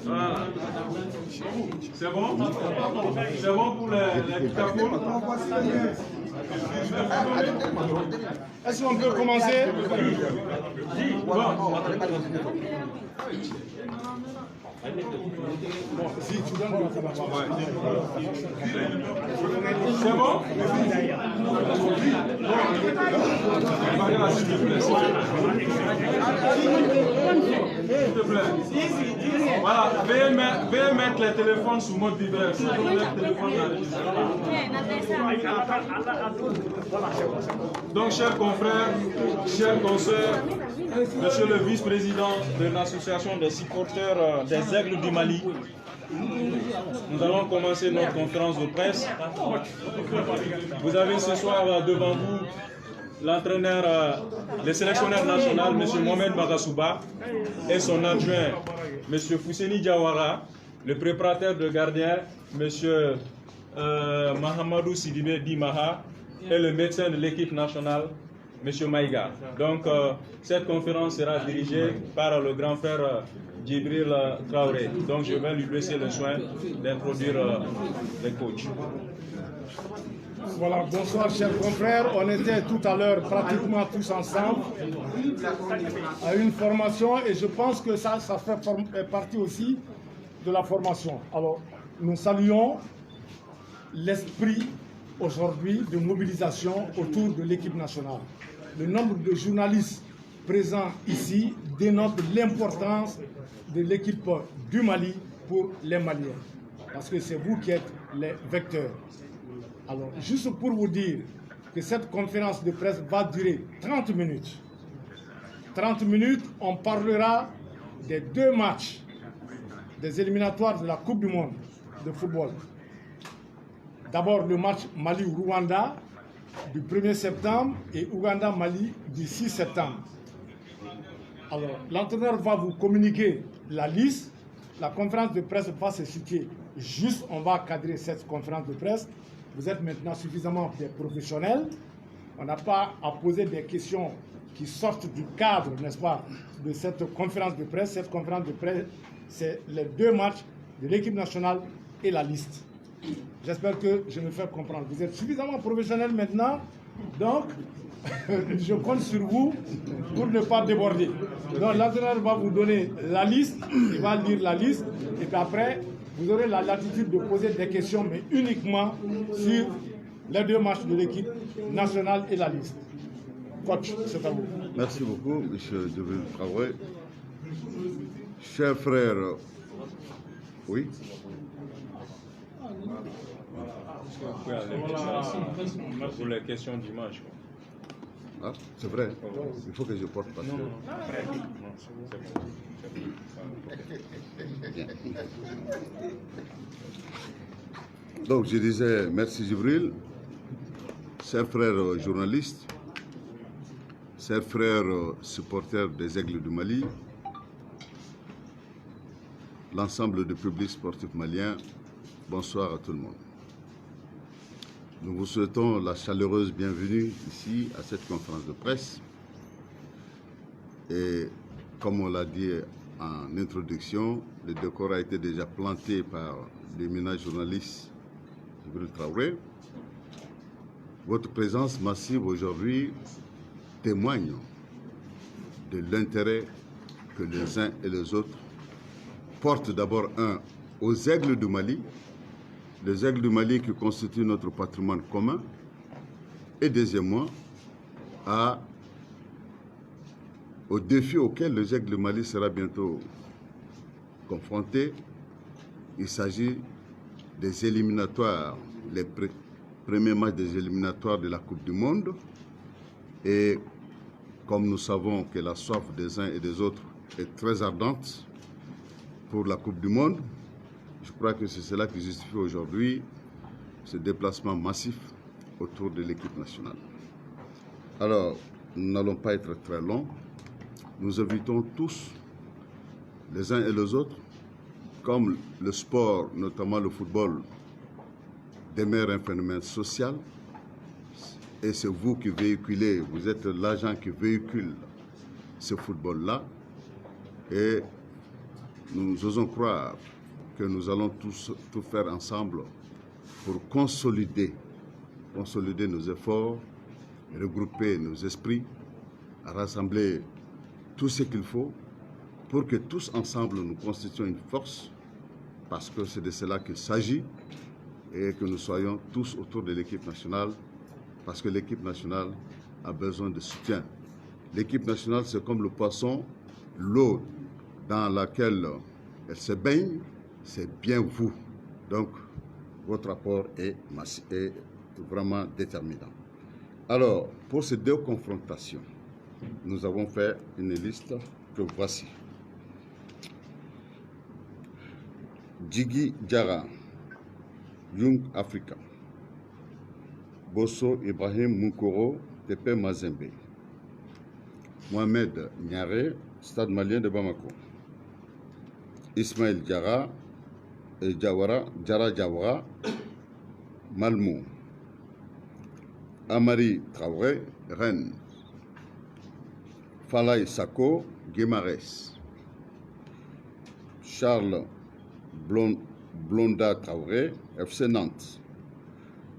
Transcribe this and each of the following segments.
Voilà. C'est bon? C'est bon pour les dictaphones? Est-ce qu'on peut commencer? Bon, si tu donnes le C'est bon? S'il te plaît. S'il te plaît. Voilà, veuillez mettre les téléphones sous mode vibreur. Si vous avez le téléphone donc, chers confrères, chers consoeurs, monsieur le vice-président de l'association des supporters des Aigles du Mali, nous allons commencer notre conférence de presse. Vous avez ce soir devant vous l'entraîneur, le sélectionneur national, M. Mohamed Magasouba, et son adjoint, M. Fousseni Diawara, le préparateur de gardien, M. Mahamadou Sidibé Dimaha, et le médecin de l'équipe nationale, M. Maïga. Donc, cette conférence sera dirigée par le grand frère Djibril Traoré. Donc, je vais lui laisser le soin d'introduire les coachs. Voilà, bonsoir chers confrères. On était tout à l'heure pratiquement tous ensemble à une formation et je pense que ça fait partie aussi de la formation. Alors, nous saluons l'esprit aujourd'hui de mobilisation autour de l'équipe nationale. Le nombre de journalistes présents ici dénote l'importance de l'équipe du Mali pour les Maliens. Parce que c'est vous qui êtes les vecteurs. Alors, juste pour vous dire que cette conférence de presse va durer 30 minutes. 30 minutes, on parlera des deux matchs des éliminatoires de la Coupe du Monde de football. D'abord, le match Mali-Rwanda du 1er septembre et Ouganda-Mali du 6 septembre. Alors, l'entraîneur va vous communiquer la liste. La conférence de presse va se situer juste, on va cadrer cette conférence de presse. Vous êtes maintenant suffisamment des professionnels. On n'a pas à poser des questions qui sortent du cadre, n'est-ce pas, de cette conférence de presse. Cette conférence de presse, c'est les deux matchs de l'équipe nationale et la liste. J'espère que je me fais comprendre. Vous êtes suffisamment professionnels maintenant, donc je compte sur vous pour ne pas déborder. Donc l'entraîneur va vous donner la liste, il va lire la liste, et puis après, vous aurez la latitude de poser des questions, mais uniquement sur les deux matchs de l'équipe nationale et la liste. Coach, c'est à vous. Merci beaucoup, M. Djibril Traoré. Chers frères, oui. Pour les questions dimanche. Ah, c'est vrai, il faut que je porte parce que... Donc je disais merci Djibril, chers frères journalistes, chers frères supporters des Aigles du Mali, l'ensemble du public sportif malien, bonsoir à tout le monde. Nous vous souhaitons la chaleureuse bienvenue ici à cette conférence de presse. Et comme on l'a dit en introduction, le décor a été déjà planté par l'éminent journaliste Djibril Traoré. Votre présence massive aujourd'hui témoigne de l'intérêt que les uns et les autres portent d'abord aux Aigles du Mali, les Aigles du Mali qui constituent notre patrimoine commun, et deuxièmement, aux défis auxquels les Aigles du Mali sera bientôt confronté. Il s'agit des éliminatoires, les premiers matchs des éliminatoires de la Coupe du Monde. Et comme nous savons que la soif des uns et des autres est très ardente pour la Coupe du Monde, je crois que c'est cela qui justifie aujourd'hui ce déplacement massif autour de l'équipe nationale. Alors, nous n'allons pas être très longs. Nous invitons tous, les uns et les autres, comme le sport, notamment le football, demeure un phénomène social, et c'est vous qui véhiculez, vous êtes l'agent qui véhicule ce football-là, et nous osons croire que nous allons tout faire ensemble pour consolider nos efforts, regrouper nos esprits, rassembler tout ce qu'il faut pour que tous ensemble nous constituions une force, parce que c'est de cela qu'il s'agit, et que nous soyons tous autour de l'équipe nationale, parce que l'équipe nationale a besoin de soutien. L'équipe nationale, c'est comme le poisson, l'eau dans laquelle elle se baigne, c'est bien vous. Donc, votre apport est vraiment déterminant. Alors, pour ces deux confrontations, nous avons fait une liste que voici. Djigui Diarra, Young Africa. Bosso Ibrahim Moukoro, TP Mazembe. Mohamed Niaré, Stade malien de Bamako. Ismaël Diarra, Diawara, Malmou. Amari Traoré, Rennes. Falaï Sako, Guimarães. Charles Blonda Traoré, FC Nantes.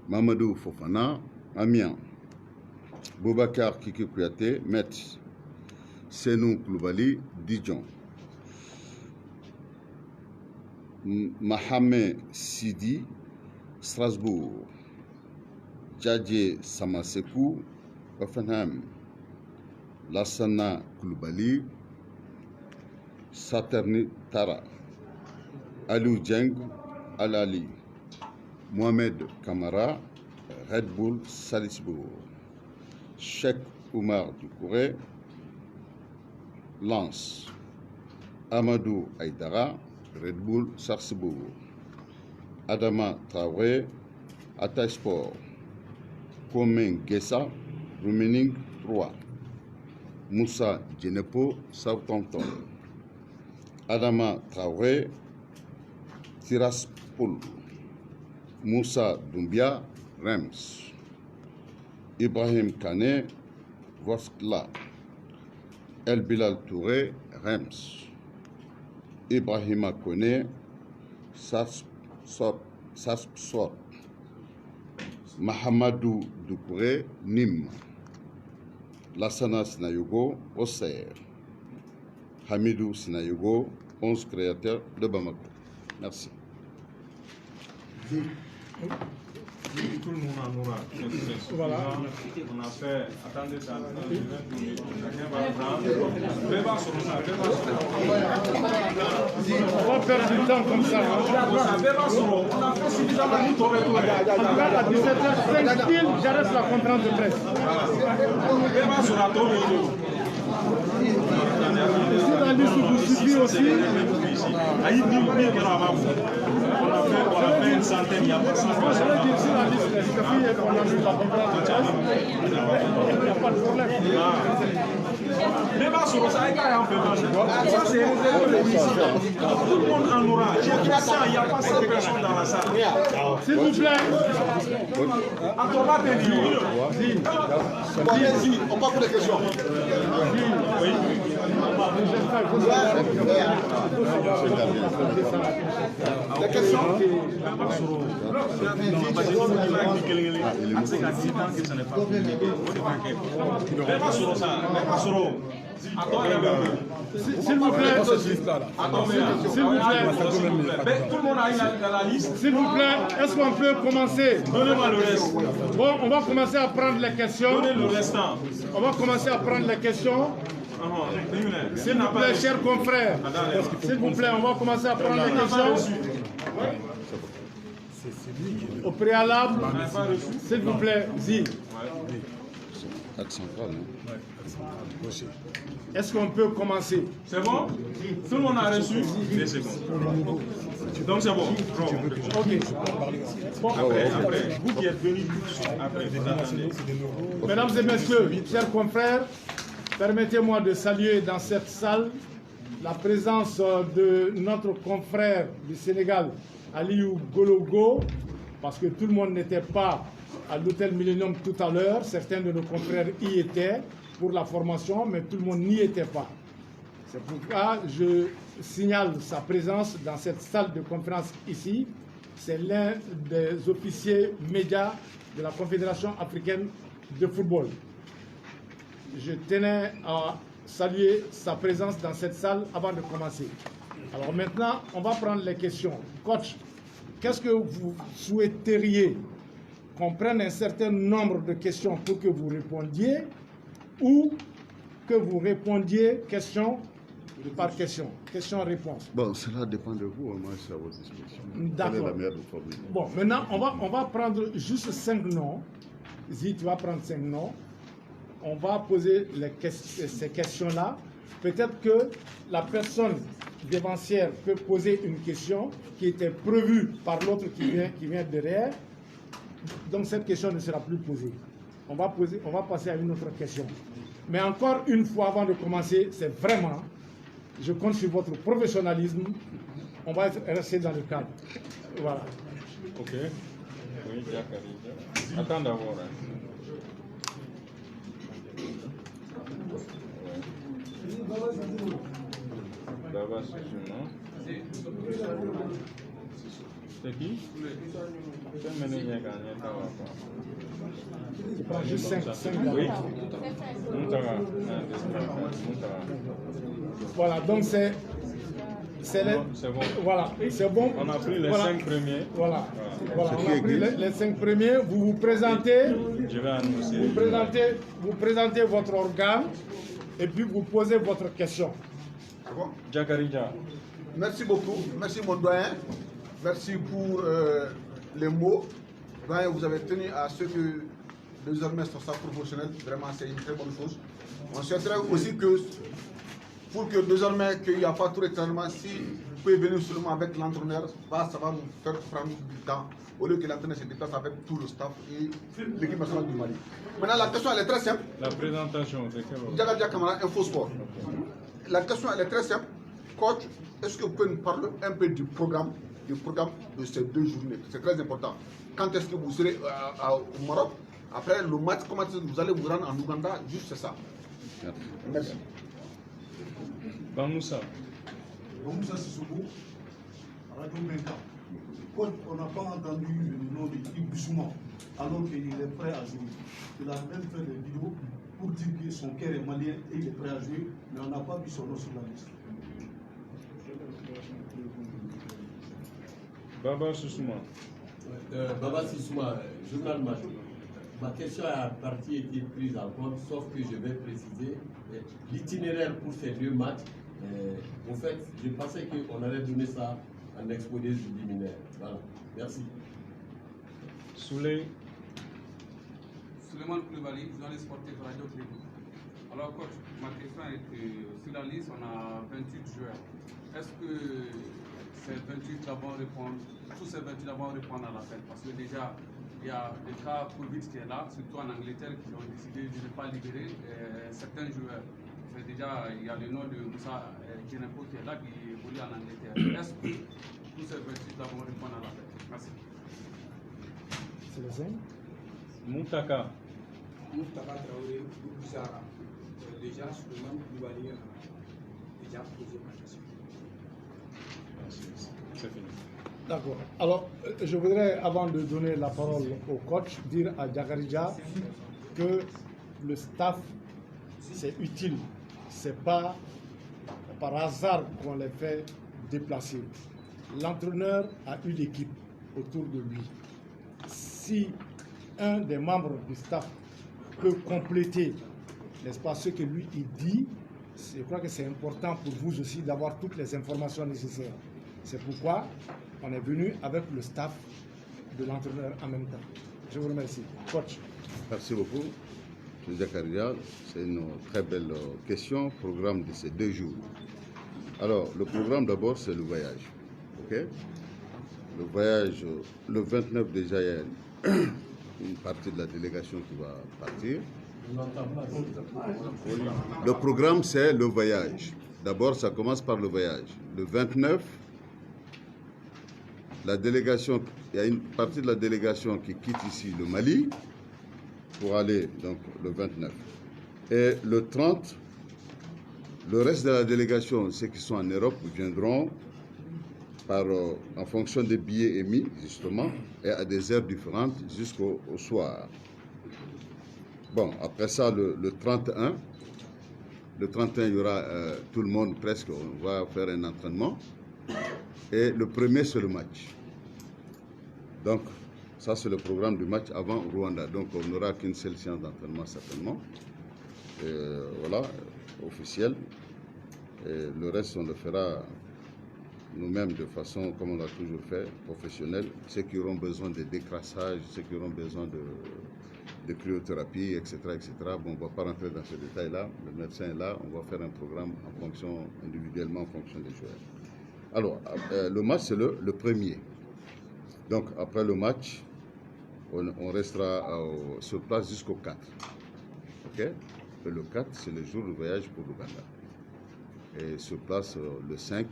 Mamadou Fofana, Amiens. Boubacar Kiki Kouyaté, Metz. Senou Koulibaly, Dijon. Mohamed Sidi, Strasbourg. Djadje Samasekou, Offenheim. Lassana Koulibaly, Saterni Tara. Aliou Dieng, Al-Ali. Mohamed Kamara, Red Bull Salzbourg. Cheikh Oumar Doucouré, Lens. Amadou Aïdara, Red Bull Salzbourg. Adama Traoré, Atasport. Komen Gessa, Rumening 3. Moussa Djenepo, Southampton. Adama Traoré, Tiraspol. Moussa Doumbia, Reims. Ibrahim Kane, Voskla. El Bilal Touré, Reims. Ibrahima Kone, Saspsor. Mahamadou Doucouré, Nîmes. Lassana Sinayogo, Auxerre. Hamidou Sinayogo, 11 créateurs de Bamako. Merci. Tout le monde en aura. Voilà. On a fait. Attendez ça. Chacun va prendre. On va perdre du temps comme ça. On a fait suffisamment de tour et tour. En tout cas, à 17h05, j'arrête la conférence de presse. Si la liste vous suffit aussi, on a fait une centaine, il n'y a pas de si la liste suffit et qu'on a vu la conférence de presse, il n'y a pas de problème. Débat sur ça, il y a un peu de ça, c'est réservé. Tout le monde en aura. J'ai dit ça, il n'y a pas 100 personnes dans la salle. S'il vous plaît. À ton bas, t'es dit. On part pour les questions. Oui. Les questions. S'il vous plaît. Tout le monde a eu la liste. S'il vous plaît, est-ce qu'on peut commencer? Donnez-moi le reste. Bon, on va commencer à prendre les questions. Donnez le restant. On va commencer à prendre les questions. S'il vous plaît, chers confrères. S'il vous plaît, on va commencer à prendre les questions. Au préalable, s'il vous plaît, Zi. Est-ce qu'on peut commencer? C'est bon? Tout le monde a reçu? 2 secondes. Donc c'est bon. Ok. Bon, Après, vous qui êtes venus après, vous attendez. mesdames et messieurs, chers confrères, permettez-moi de saluer dans cette salle la présence de notre confrère du Sénégal, Aliou Gologo, parce que tout le monde n'était pas à l'hôtel Millennium tout à l'heure. Certains de nos confrères y étaient pour la formation, mais tout le monde n'y était pas. C'est pourquoi je signale sa présence dans cette salle de conférence ici. C'est l'un des officiers médias de la Confédération africaine de football. Je tenais à saluer sa présence dans cette salle avant de commencer. Alors maintenant, on va prendre les questions. Coach, qu'est-ce que vous souhaiteriez qu'on prenne un certain nombre de questions pour que vous répondiez ou que vous répondiez question par question, question-réponse? Bon, cela dépend de vous, moi je suis à votre disposition. D'accord. Quelle est la meilleure formule? Bon, maintenant, on va prendre juste 5 noms. Zi, tu vas prendre 5 noms. On va poser ces questions-là. Peut-être que la personne dévancière peut poser une question qui était prévue par l'autre qui vient derrière. Donc cette question ne sera plus posée. On va passer à une autre question. Mais encore une fois, avant de commencer, c'est vraiment, je compte sur votre professionnalisme. On va rester dans le cadre. Voilà. Ok. Oui, Jacques. Attends d'abord. D'abord, c'est qui? Tu prends juste 5 Oui. Voilà, donc c'est les... C'est bon. Voilà, c'est bon. On a pris les Voilà. 5 premiers. Voilà, voilà, on a pris les 5 premiers. Vous vous présentez, Je vais annoncer. vous présentez votre organe et puis vous posez votre question. C'est bon? Jacarija. Merci beaucoup. Merci mon doyen. Merci pour les mots. Doyen, vous avez tenu à ce que désormais sur ça professionnel. Vraiment, c'est une très bonne chose. On souhaiterait aussi que, pour que désormais, qu'il n'y a pas tout éternellement, si vous pouvez venir seulement avec l'entraîneur, ça va nous faire prendre du temps. Au lieu que l'entraîneur se déplace avec tout le staff et l'équipe nationale du Mali. Maintenant, la question, elle est très simple. La présentation, c'est quelle? Diaga Kamara, Infosport. La question, elle est très simple. Coach, est-ce que vous pouvez nous parler un peu du programme de ces 2 journées? C'est très important. Quand est-ce que vous serez au Maroc? Après le match, comment est-ce que vous allez vous rendre en Ouganda? Juste ça. Merci. Bamoussa. Bamoussa Sissoko, Radio Benka. Coach, on n'a pas entendu le nom de Yves Bissouma, alors qu'il est prêt à jouer. Il a même fait des vidéos pour dire que son cœur est malien et il est prêt à jouer, mais on n'a pas vu son nom sur la liste. Baba Sussouma. Baba Sissouma, journal Match. Ma question a partie été prise en compte, sauf que je vais préciser l'itinéraire pour ces 2 matchs. En fait, je pensais qu'on allait donner ça en exposé du liminaire. Voilà. Merci. Souley. Suleiman Koulibaly, journaliste sportif Radio Tribune. Alors coach, ma question est que sur la liste on a 28 joueurs. Est-ce que ces 28 d'abord répondent, tous ces 28 d'abord répondent à l'appel? Parce que déjà il y a des cas Covid qui est là, surtout en Angleterre, qui ont décidé de ne pas libérer certains joueurs. Mais déjà il y a le nom de Moussa Djenepo qui est là, qui évolue en Angleterre. Est-ce que tous ces 28 d'abord répondent à l'appel? Merci. C'est le 5. Moutaka. Moustapha Traoré, Zara. Déjà, Suleiman Koulibaly a déjà posé ma question. C'est fini. D'accord. Alors, je voudrais, avant de donner la parole au coach, dire à Jakarija que le staff, c'est utile. Ce n'est pas par hasard qu'on les fait déplacer. L'entraîneur a une équipe autour de lui. Si un des membres du staff peut compléter, n'est-ce pas, ce que lui il dit, je crois que c'est important pour vous aussi d'avoir toutes les informations nécessaires. C'est pourquoi on est venu avec le staff de l'entraîneur en même temps. Je vous remercie. Coach. Merci beaucoup. M. Zakaria, c'est une très belle question, programme de ces 2 jours. Alors, le programme d'abord, c'est le voyage. Ok? Le voyage, le 29 déjà, il y a une partie de la délégation qui va partir. Le programme, c'est le voyage. D'abord, ça commence par le voyage. Le 29, la délégation, il y a une partie de la délégation qui quitte ici le Mali pour aller donc le 29. Et le 30, Le reste de la délégation, ceux qui sont en Europe, viendront en fonction des billets émis, justement, et à des heures différentes jusqu'au soir. Bon, après ça, le 31, il y aura tout le monde presque, on va faire un entraînement. Et le premier, c'est le match. Donc, ça, c'est le programme du match avant Rwanda. Donc, on n'aura qu'une seule séance d'entraînement, certainement. Et, voilà, officiel. Et le reste, on le fera nous-mêmes de façon, comme on l'a toujours fait, professionnelle. Ceux qui auront besoin de décrassage, ceux qui auront besoin de cryothérapie, etc., etc. Bon, on ne va pas rentrer dans ces détails-là. Le médecin est là. On va faire un programme individuellement en fonction des joueurs. Alors, le match, c'est le premier. Donc, après le match, on restera sur place jusqu'au 4. OK? Et le 4, c'est le jour de voyage pour l'Ouganda. Et sur place, le 5,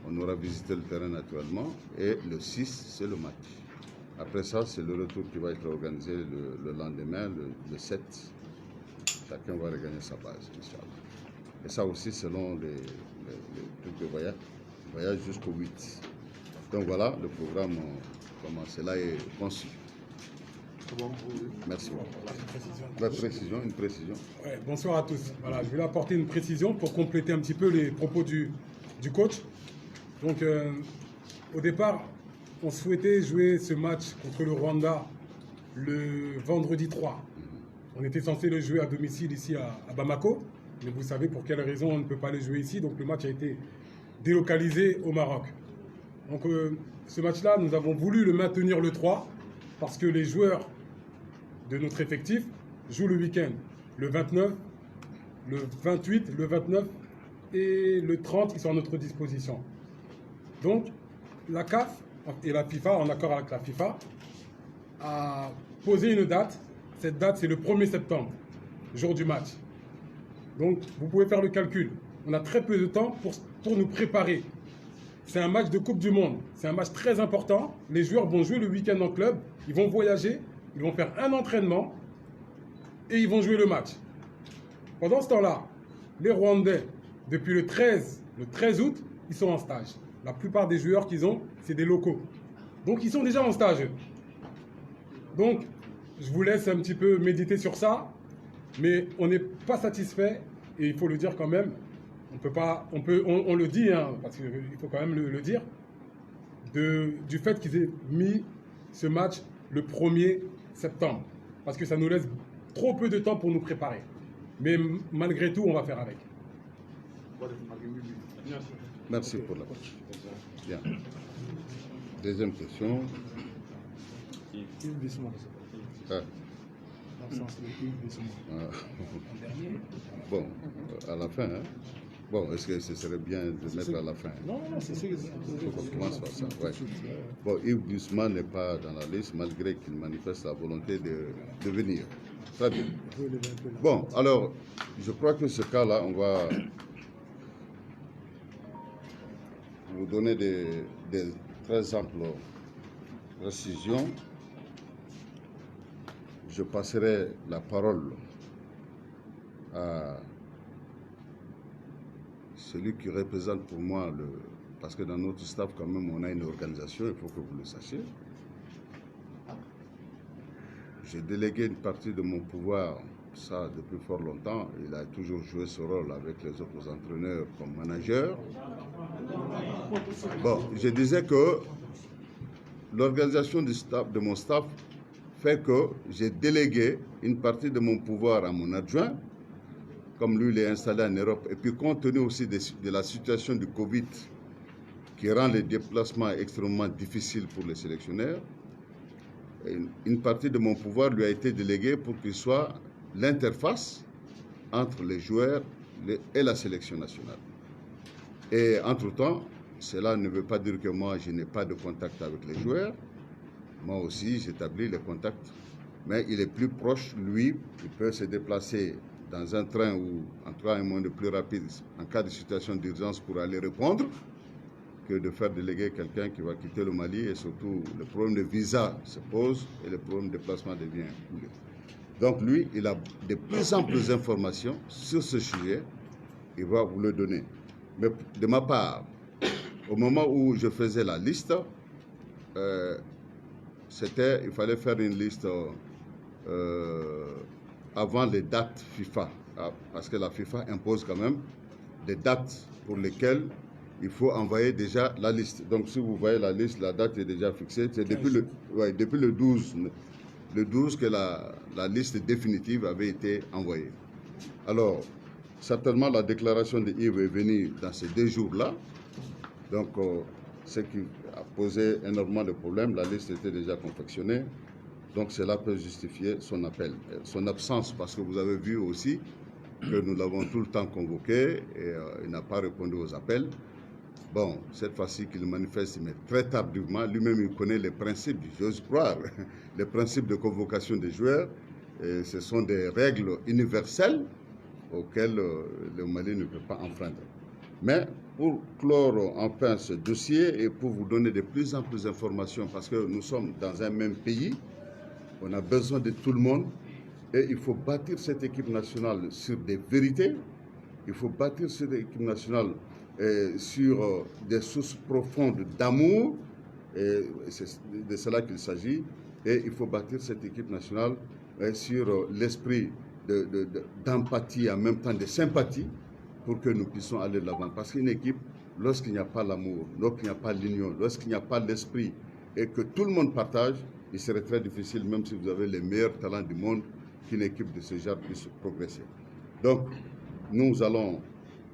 on aura visité le terrain naturellement. Et le 6, c'est le match. Après ça, c'est le retour qui va être organisé le lendemain, le 7. Chacun va regagner sa base, Inch'Allah. Et ça aussi, selon les trucs de voyage jusqu'au 8. Donc voilà, le programme, comment cela est conçu. Merci. Une précision. Ouais, bonsoir à tous. Voilà, je voulais apporter une précision pour compléter un petit peu les propos du coach. Donc, au départ, on souhaitait jouer ce match contre le Rwanda le vendredi 3. On était censé le jouer à domicile ici à Bamako, mais vous savez pour quelle raison on ne peut pas le jouer ici. Donc, le match a été délocalisé au Maroc. Donc, ce match-là, nous avons voulu le maintenir le 3 parce que les joueurs de notre effectif jouent le week-end, le 29, le 28, le 29 et le 30, ils sont à notre disposition. Donc, la CAF et la FIFA, en accord avec la FIFA, a posé une date. Cette date, c'est le 1er septembre, jour du match. Donc, vous pouvez faire le calcul. On a très peu de temps pour nous préparer. C'est un match de Coupe du Monde. C'est un match très important. Les joueurs vont jouer le week-end en club. Ils vont voyager. Ils vont faire un entraînement. Et ils vont jouer le match. Pendant ce temps-là, les Rwandais, depuis le 13 août, ils sont en stage. La plupart des joueurs qu'ils ont, c'est des locaux. Donc, ils sont déjà en stage. Donc, je vous laisse un petit peu méditer sur ça. Mais on n'est pas satisfait. Et il faut le dire quand même. On le dit, hein, parce qu'il faut quand même le dire, du fait qu'ils aient mis ce match le 1er septembre. Parce que ça nous laisse trop peu de temps pour nous préparer. Mais malgré tout, on va faire avec. Merci pour la question. Bien. Deuxième question. Bon, à la fin, hein? Bon, est-ce que ce serait bien de mettre à la fin? Non, c'est sûr. Il faut qu'on commence par ça. Ouais. Bon, Yves Bissouma n'est pas dans la liste malgré qu'il manifeste la volonté de venir. Très bien. Bon, alors, je crois que ce cas-là, on va vous donner des très amples précisions. Je passerai la parole à celui qui représente pour moi parce que dans notre staff quand même on a une organisation, il faut que vous le sachiez. J'ai délégué une partie de mon pouvoir, ça depuis fort longtemps. Il a toujours joué ce rôle avec les autres entraîneurs comme manager. Bon, je disais que l'organisation de mon staff fait que j'ai délégué une partie de mon pouvoir à mon adjoint, comme lui, il est installé en Europe. Et puis, compte tenu aussi de la situation du Covid, qui rend les déplacements extrêmement difficiles pour les sélectionneurs, une partie de mon pouvoir lui a été déléguée pour qu'il soit l'interface entre les joueurs et la sélection nationale. Et entre-temps, cela ne veut pas dire que moi, je n'ai pas de contact avec les joueurs. Moi aussi, j'établis les contacts. Mais il est plus proche, lui, il peut se déplacer dans un train ou en tout cas un moyen plus rapide en cas de situation d'urgence pour aller répondre que de faire déléguer quelqu'un qui va quitter le Mali et surtout le problème de visa se pose et le problème de déplacement devient coulé. Donc lui, il a de plus amples informations sur ce sujet il va vous le donner. Mais de ma part, au moment où je faisais la liste, il fallait faire une liste avant les dates FIFA, parce que la FIFA impose quand même des dates pour lesquelles il faut envoyer déjà la liste. Donc si vous voyez la liste, la date est déjà fixée. C'est depuis le 12 que la liste définitive avait été envoyée. Alors, certainement la déclaration de Yves est venue dans ces 2 jours-là. Donc, ce qui a posé énormément de problèmes, la liste était déjà confectionnée. Donc cela peut justifier son appel. Son absence, parce que vous avez vu aussi que nous l'avons tout le temps convoqué et il n'a pas répondu aux appels. Bon, cette fois-ci qu'il manifeste, mais très tardivement, lui-même il connaît les principes, j'ose croire, les principes de convocation des joueurs. Et ce sont des règles universelles auxquelles le Mali ne peut pas enfreindre. Mais pour clore enfin ce dossier et pour vous donner de plus en plus d'informations, parce que nous sommes dans un même pays, on a besoin de tout le monde et il faut bâtir cette équipe nationale sur des vérités, il faut bâtir cette équipe nationale sur des sources profondes d'amour, et c'est de cela qu'il s'agit, et il faut bâtir cette équipe nationale sur l'esprit d'empathie, en même temps de sympathie, pour que nous puissions aller de l'avant. Parce qu'une équipe, lorsqu'il n'y a pas l'amour, lorsqu'il n'y a pas l'union, lorsqu'il n'y a pas l'esprit, et que tout le monde partage, il serait très difficile, même si vous avez les meilleurs talents du monde, qu'une équipe de ce genre puisse progresser. Donc, nous allons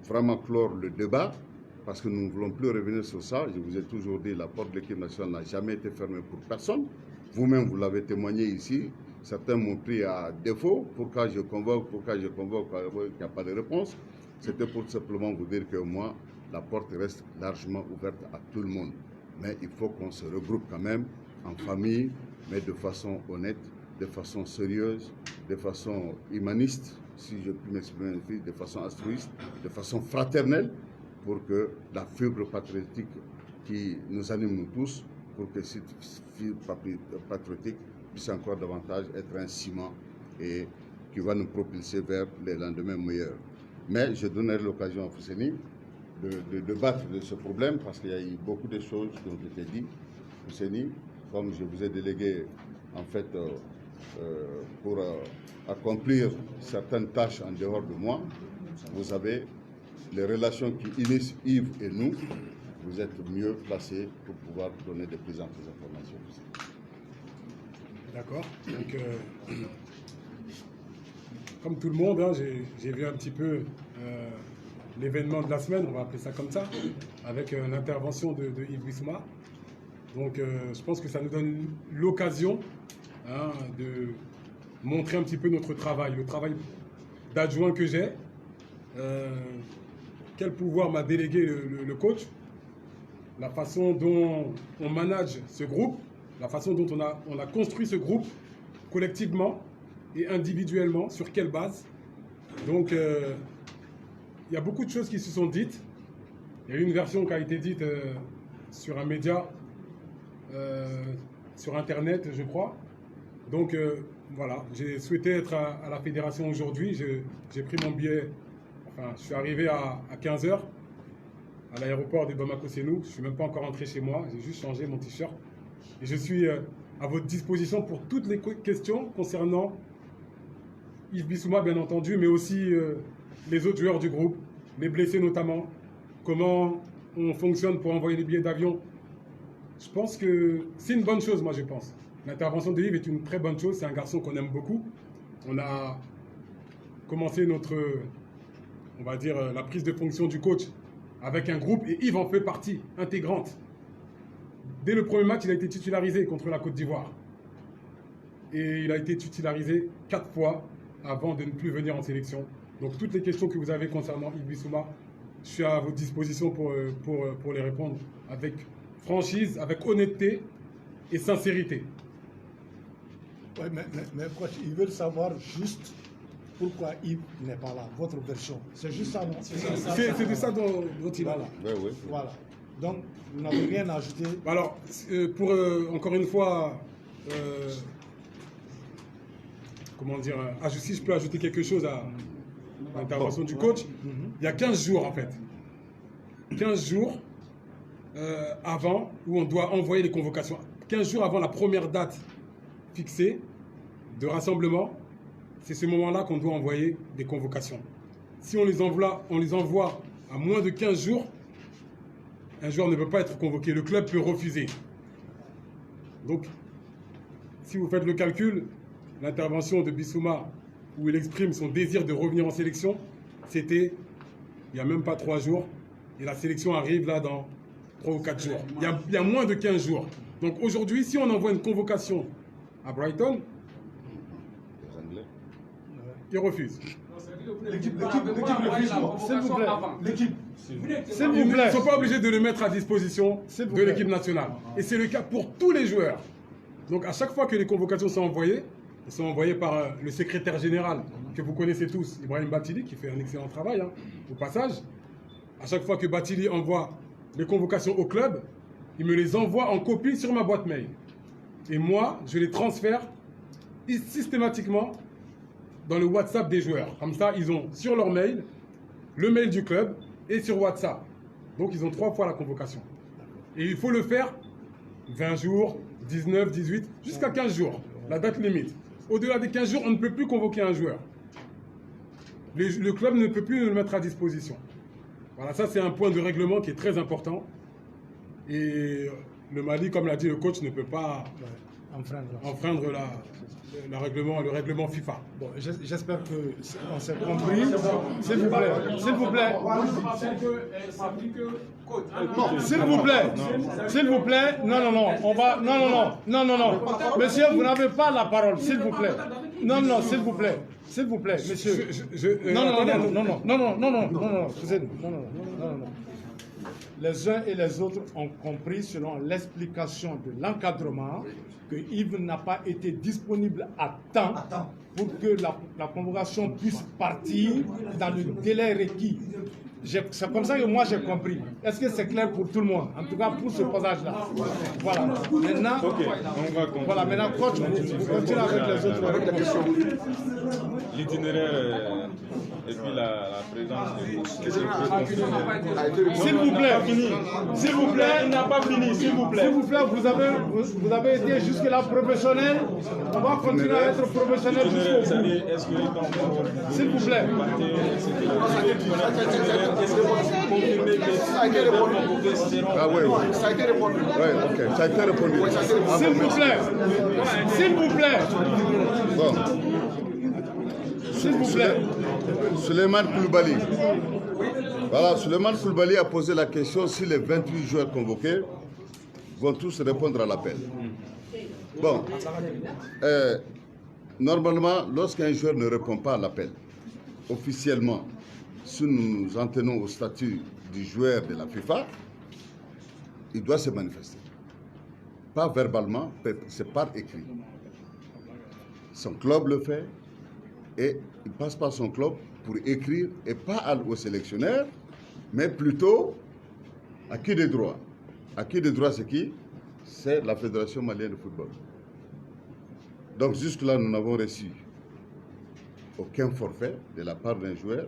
vraiment clore le débat, parce que nous ne voulons plus revenir sur ça. Je vous ai toujours dit, la porte de l'équipe nationale n'a jamais été fermée pour personne. Vous-même, vous l'avez témoigné ici. Certains m'ont pris à défaut. Pourquoi je convoque, il n'y a pas de réponse. C'était pour simplement vous dire que moi, la porte reste largement ouverte à tout le monde. Mais il faut qu'on se regroupe quand même en famille, mais de façon honnête, de façon sérieuse, de façon humaniste, si je puis m'exprimer ainsi, de façon altruiste, de façon fraternelle, pour que la fibre patriotique qui nous anime nous tous, pour que cette fibre patriotique puisse encore davantage être un ciment et qui va nous propulser vers les lendemains meilleurs. Mais je donnerai l'occasion à Fousseni de débattre de ce problème parce qu'il y a eu beaucoup de choses qui ont été dites. Fousseni, comme je vous ai délégué en fait pour accomplir certaines tâches en dehors de moi, vous avez les relations qui unissent Yves et nous, vous êtes mieux placés pour pouvoir donner de plus en plus d'informations. D'accord. Donc, comme tout le monde, hein, j'ai vu un petit peu l'événement de la semaine, on va appeler ça comme ça, avec l'intervention de Yves Bissouma. Donc, je pense que ça nous donne l'occasion de montrer un petit peu notre travail, le travail d'adjoint que j'ai. Quel pouvoir m'a délégué le coach, la façon dont on manage ce groupe, la façon dont on a construit ce groupe collectivement et individuellement, sur quelle base. Donc, il y a beaucoup de choses qui se sont dites. Il y a une version qui a été dite sur un média, sur Internet, je crois. Donc, voilà, j'ai souhaité être à la fédération aujourd'hui. J'ai pris mon billet, enfin, je suis arrivé à 15h à l'aéroport de Bamako-Sénou. Je ne suis même pas encore rentré chez moi, j'ai juste changé mon t-shirt. Et je suis à votre disposition pour toutes les questions concernant Yves Bissouma, bien entendu, mais aussi les autres joueurs du groupe, les blessés notamment, comment on fonctionne pour envoyer les billets d'avion. Je pense que c'est une bonne chose, moi je pense. L'intervention de Yves est une très bonne chose, c'est un garçon qu'on aime beaucoup. On a commencé notre, on va dire, la prise de fonction du coach avec un groupe et Yves en fait partie intégrante. Dès le premier match, il a été titularisé contre la Côte d'Ivoire. Et il a été titularisé 4 fois avant de ne plus venir en sélection. Donc toutes les questions que vous avez concernant Yves Bissouma, je suis à votre disposition pour les répondre avec franchise, avec honnêteté et sincérité. Oui, mais coach, ils veulent savoir juste pourquoi Yves n'est pas là, votre version. C'est juste ça, non? C'est de ça dont il a. Voilà. Oui. Voilà. Donc, vous n'avez rien à ajouter. Alors, pour encore une fois, comment dire, si je peux ajouter quelque chose l'intervention du coach, il y a 15 jours en fait. 15 jours avant où on doit envoyer les convocations. 15 jours avant la première date fixée de rassemblement, c'est ce moment-là qu'on doit envoyer des convocations. Si on les envoie à moins de 15 jours, un joueur ne peut pas être convoqué. Le club peut refuser. Donc, si vous faites le calcul, l'intervention de Bissouma, où il exprime son désir de revenir en sélection, c'était il n'y a même pas 3 jours. Et la sélection arrive là dans 3 ou 4 jours. Il y a moins de 15 jours. Donc aujourd'hui, si on envoie une convocation à Brighton, ils refusent. L'équipe refuse. S'il vous plaît. L'équipe. S'il vous Ils plaît. ne sont pas obligés de le mettre à disposition de l'équipe nationale. Et c'est le cas pour tous les joueurs. Donc à chaque fois que les convocations sont envoyées, elles sont envoyées par le secrétaire général que vous connaissez tous, Ibrahim Batili, qui fait un excellent travail au passage. À chaque fois que Batili envoie les convocations au club, il me les envoie en copie sur ma boîte mail. Et moi, je les transfère systématiquement dans le WhatsApp des joueurs. Comme ça, ils ont sur leur mail, le mail du club et sur WhatsApp. Donc, ils ont 3 fois la convocation. Et il faut le faire 20 jours, 19, 18, jusqu'à 15 jours, la date limite. Au-delà des 15 jours, on ne peut plus convoquer un joueur. Le club ne peut plus le mettre à disposition. Voilà, ça c'est un point de règlement qui est très important. Et le Mali, comme l'a dit le coach, ne peut pas enfreindre le règlement FIFA. Bon, j'espère qu'on s'est compris. S'il vous plaît. S'il vous plaît. S'il vous plaît. S'il vous plaît. Non. On va. Non. Monsieur, vous n'avez pas la parole. S'il vous plaît. Non, s'il vous plaît. S'il vous plaît, monsieur. Non. Excusez-nous. Non. Les uns et les autres ont compris, selon l'explication de l'encadrement, que Yves n'a pas été disponible à temps pour que la convocation puisse partir dans le délai requis. C'est comme ça que moi j'ai compris. Est-ce que c'est clair pour tout le monde? En tout cas pour ce passage-là. Voilà. Maintenant, maintenant coach, vous continuez avec les autres. Avec la question. L'itinéraire et puis la présence de S'il vous plaît, il n'a pas fini, s'il vous plaît. S'il vous plaît, vous avez été jusque-là professionnel. On va continuer à être professionnel jusqu'au bout. S'il vous plaît. Ah oui. Ça a été répondu. Oui, ok. Ça a été répondu. S'il vous plaît. S'il vous plaît. Bon. S'il vous plaît. Souleymane Koulibaly. Voilà, Souleymane Koulibaly a posé la question si les 28 joueurs convoqués vont tous répondre à l'appel. Bon. Normalement, lorsqu'un joueur ne répond pas à l'appel, officiellement, si nous nous en tenons au statut du joueur de la FIFA, il doit se manifester. Pas verbalement, c'est par écrit. Son club le fait et il passe par son club pour écrire, et pas au sélectionneur, mais plutôt à qui de droit. À qui de droit, c'est qui? C'est la Fédération malienne de football. Donc jusque-là, nous n'avons reçu aucun forfait de la part d'un joueur.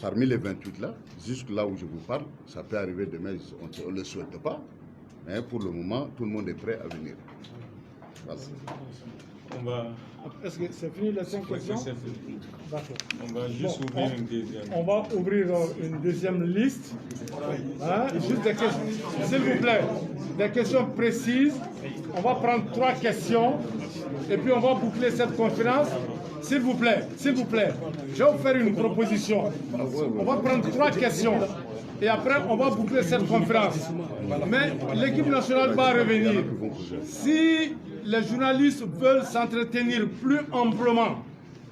Parmi les 28 là, jusque là où je vous parle, ça peut arriver demain, on ne le souhaite pas, mais pour le moment, tout le monde est prêt à venir. Voilà. Est-ce que c'est fini les 5 questions? D'accord. On va juste ouvrir une deuxième. On va ouvrir une deuxième liste. Juste des questions. S'il vous plaît, des questions précises. On va prendre 3 questions et puis on va boucler cette conférence. S'il vous plaît, je vais vous faire une proposition. On va prendre 3 questions et après on va boucler cette conférence. Mais l'équipe nationale va revenir. Si les journalistes veulent s'entretenir plus amplement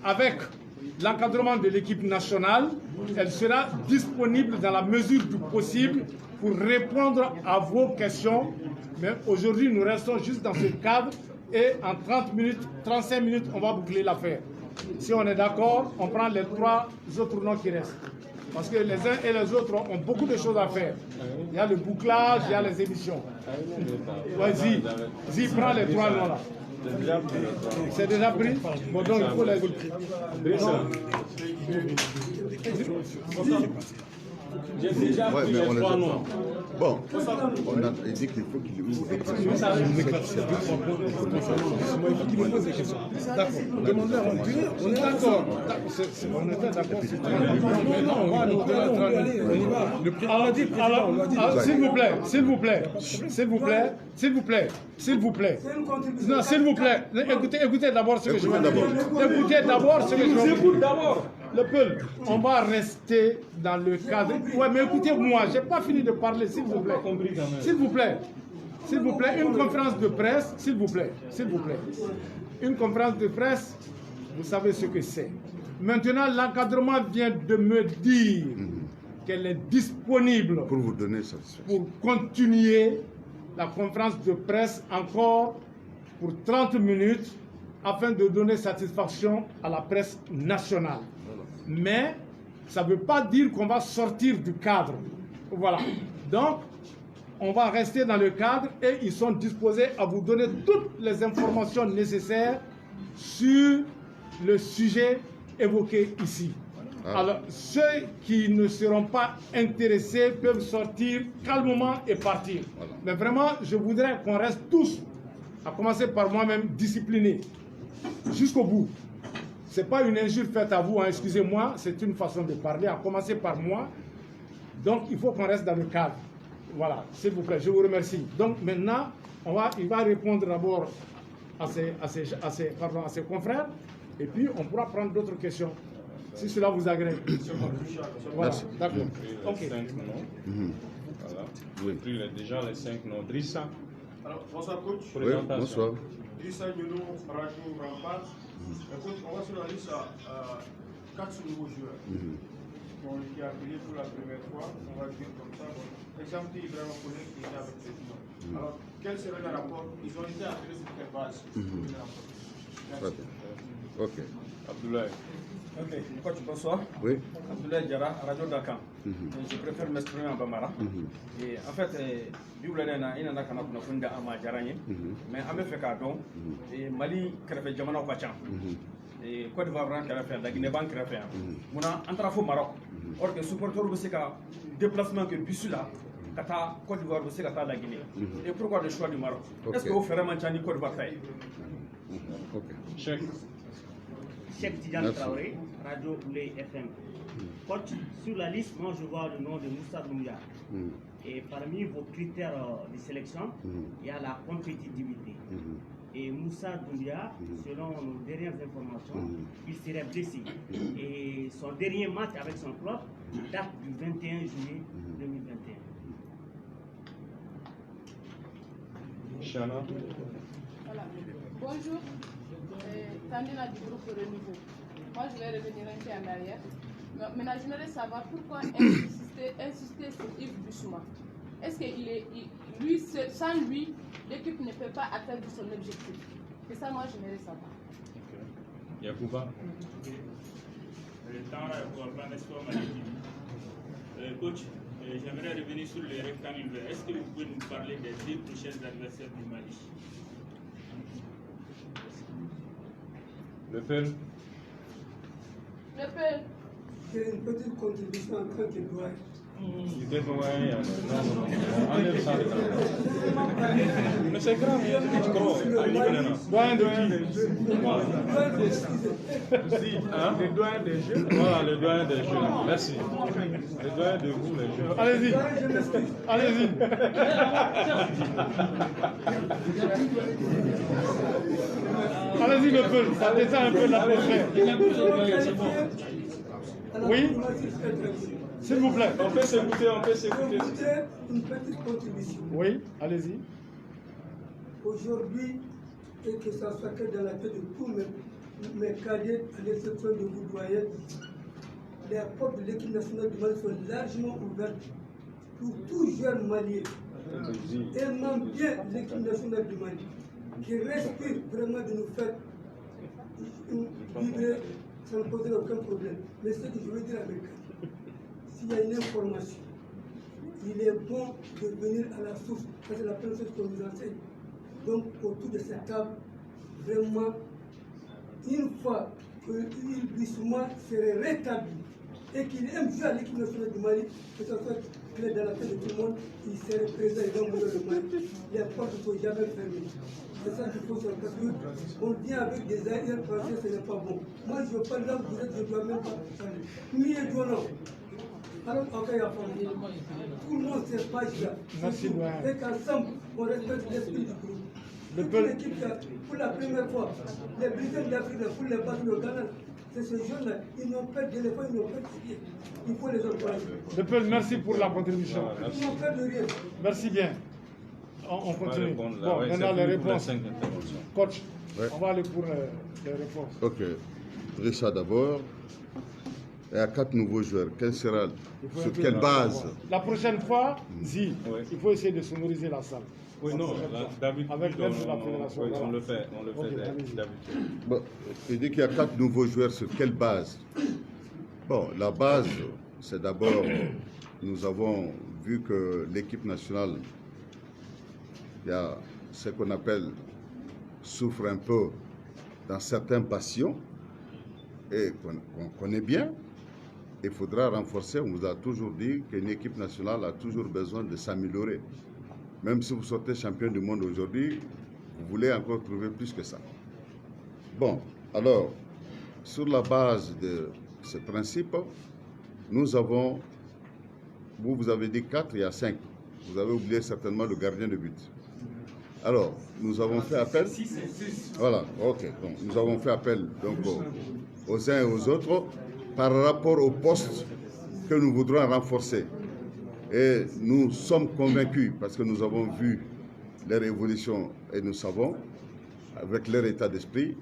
avec l'encadrement de l'équipe nationale, elle sera disponible dans la mesure du possible pour répondre à vos questions. Mais aujourd'hui, nous restons juste dans ce cadre et en 30 minutes, 35 minutes, on va boucler l'affaire. Si on est d'accord, on prend les 3 autres noms qui restent. Parce que les uns et les autres ont beaucoup de choses à faire. Il y a le bouclage, il y a les émissions. Vas-y, prends les 3 noms là. C'est déjà pris. Bon, donc il faut les... J'ai déjà pris les 3 noms. Bon, on a dit qu'il faut qu'il ouvre. D'accord. Demandeur, on est d'accord. On était d'accord. S'il vous plaît, s'il vous plaît, s'il vous plaît, s'il vous plaît, s'il vous plaît. Non, s'il vous plaît. Écoutez d'abord ce que je veux dire. Écoutez d'abord ce que je veux dire. Le peuple, on va rester dans le cadre. Ouais, mais écoutez-moi, je n'ai pas fini de parler, s'il vous plaît. S'il vous plaît. S'il vous plaît, une conférence de presse, s'il vous plaît. S'il vous plaît. Une conférence de presse, vous savez ce que c'est. Maintenant, l'encadrement vient de me dire qu'elle est disponible Pour vous donner satisfaction. pour continuer la conférence de presse encore pour 30 minutes afin de donner satisfaction à la presse nationale. Mais ça ne veut pas dire qu'on va sortir du cadre. Voilà. Donc, on va rester dans le cadre et ils sont disposés à vous donner toutes les informations nécessaires sur le sujet évoqué ici. Alors, ceux qui ne seront pas intéressés peuvent sortir calmement et partir. Mais vraiment, je voudrais qu'on reste tous, à commencer par moi-même, disciplinés, jusqu'au bout. Ce n'est pas une injure faite à vous, hein, excusez-moi, c'est une façon de parler, à commencer par moi. Donc, il faut qu'on reste dans le cadre. Voilà, s'il vous plaît, je vous remercie. Donc, maintenant, il va répondre d'abord à ses confrères, et puis on pourra prendre d'autres questions, si cela vous agrée. Voilà, d'accord. Ok. 5 noms. Voilà. J'ai pris déjà les 5 noms. Drissa. Alors, bonsoir coach. Oui, bonsoir. Drissa Nuno, Radio Rampart. Coach, on va sur la liste à 4 nouveaux joueurs qui a appelé pour la première fois. On va dire comme ça. Exemple, Ibrahim Koné qui est avec les joueurs. Alors, quel serait le rapport? Ils ont été appelés sur quelle base? Merci. Ok. Abdoulaye. Ok, coach, bonsoir. Oui. Abdoulaye Diarra, Radio Dakar. Je préfère m'exprimer en Bambara. Et en fait, il y a un funda ama jaranye mais ame fait cadeau et Mali krefe jamana ko cham et Côte d'Ivoire ran krefe da Guinée ban krefe muna antara fo Maroc or que supporter be se ka déplacement que bisula kata Côte d'Ivoire be se ka la Guinée et pourquoi le choix du Maroc? Est-ce que vous ferez manchani Côte d'Ivoire tay? Ok. Cheikh Tidiane Traoré, Radio Oulé FM. Coach, sur la liste, moi je vois le nom de Moussa Doumbia. Et parmi vos critères de sélection, il y a la compétitivité. Et Moussa Doumbia, selon nos dernières informations, il serait blessé. Et son dernier match avec son club date du 21 juillet 2021. Chana. Voilà. Bonjour. Tandina du groupe Renouveau. Moi, je vais revenir un peu en arrière. Maintenant, j'aimerais savoir pourquoi insister sur Yves Bissouma. Est-ce que sans lui, l'équipe ne peut pas atteindre son objectif? C'est ça, moi, j'aimerais savoir. Yacouba. Coach, j'aimerais revenir sur les rectangles. Est-ce que vous pouvez nous parler des 2 prochains adversaires du Mali? Le père. Le père. J'ai une petite contribution en tant que doyen. Enlève ça. Mais c'est grave. Doyen de qui? Le doyen des jeux. Voilà, le doyen des jeux. Merci. Le doyen de vous, les jeux. Allez-y. Allez-y. Allez-y, le peuple. Ça descend un peu l'atmosphère. Oui. S'il vous plaît. On peut s'écouter, on peut s'écouter. Une petite contribution. Oui, allez-y. Aujourd'hui, et que ça soit que dans la tête de tous mes cadets, à l'exception de vous doyens, les portes de l'équipe nationale du Mali sont largement ouvertes pour tout jeune malien. Aimant bien l'équipe nationale du Mali, qui respire vraiment de nous faire vibrer sans poser aucun problème. Mais ce que je veux dire à mes cadets, s'il y a une information, il est bon de venir à la source. C'est la première chose qu'on nous enseigne. Donc, autour de cette table, vraiment, une fois que l'Ibissouma serait rétabli et qu'il aime jouer à l'équipe nationale du Mali, que ce soit clair dans la tête de tout le monde, il serait présent et dans le Mali. Les portes ne sont jamais fermées. C'est ça qu'il faut savoir, parce qu'on vient avec des arrière-pensées, ce n'est pas bon. Moi, je parle là où vous êtes, je ne dois même pas parler. Mieux donnant. Alors, ok, il y a tout le monde sait pas là. Merci, et qu'ensemble, on respecte l'esprit du groupe. Toute l'équipe, pour la première fois, les Britanniques d'Afrique, pour les battre le Ghana, c'est ce jeunes-là, ils n'ont pas d'éléphants, ils n'ont pas de pied. Il faut les encourager. Merci pour la contribution. Ils n'ont pas de rien. Merci bien. On continue. Bon, maintenant les réponses. Coach, on va aller pour les réponses. Ok. Richard d'abord. Il y a 4 nouveaux joueurs. Quel sera, sur quelle base? La prochaine fois, il faut essayer de sonoriser la salle. Oui, non, d'habitude, avec l'aide de la fédération. Oui, on le fait d'habitude. Bon, il dit qu'il y a 4 nouveaux joueurs. Sur quelle base? Bon, la base, c'est d'abord, nous avons vu que l'équipe nationale, il y a ce qu'on appelle, souffre un peu dans certaines passions, et qu'on connaît bien. Il faudra renforcer. On vous a toujours dit qu'une équipe nationale a toujours besoin de s'améliorer. Même si vous sortez champion du monde aujourd'hui, vous voulez encore trouver plus que ça. Bon, alors, sur la base de ce principe, nous avons, vous avez dit 4, il y a 5. Vous avez oublié certainement le gardien de but. Alors, nous avons fait appel. Voilà, ok. Donc, nous avons fait appel donc, aux uns et aux autres par rapport au poste que nous voudrons renforcer. Et nous sommes convaincus, parce que nous avons vu leur évolution et nous savons, avec leur état d'esprit,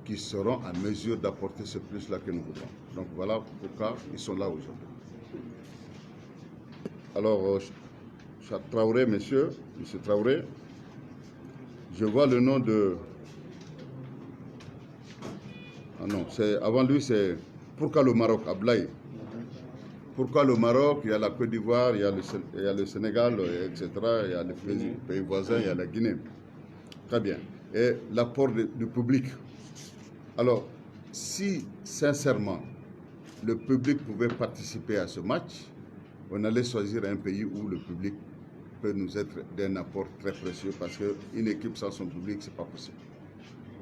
qu'ils seront en mesure d'apporter ce plus-là que nous voudrons. Donc voilà pourquoi ils sont là aujourd'hui. Alors, Traoré, monsieur Traoré, je vois le nom de... Ah non, avant lui, c'est... Pourquoi le Maroc, Ablaye? Pourquoi le Maroc? Il y a la Côte d'Ivoire, il y a le Sénégal, etc. Il y a les pays voisins, il y a la Guinée. Très bien. Et l'apport du public. Alors, si sincèrement, le public pouvait participer à ce match, on allait choisir un pays où le public peut nous être d'un apport très précieux, parce qu'une équipe sans son public, ce n'est pas possible.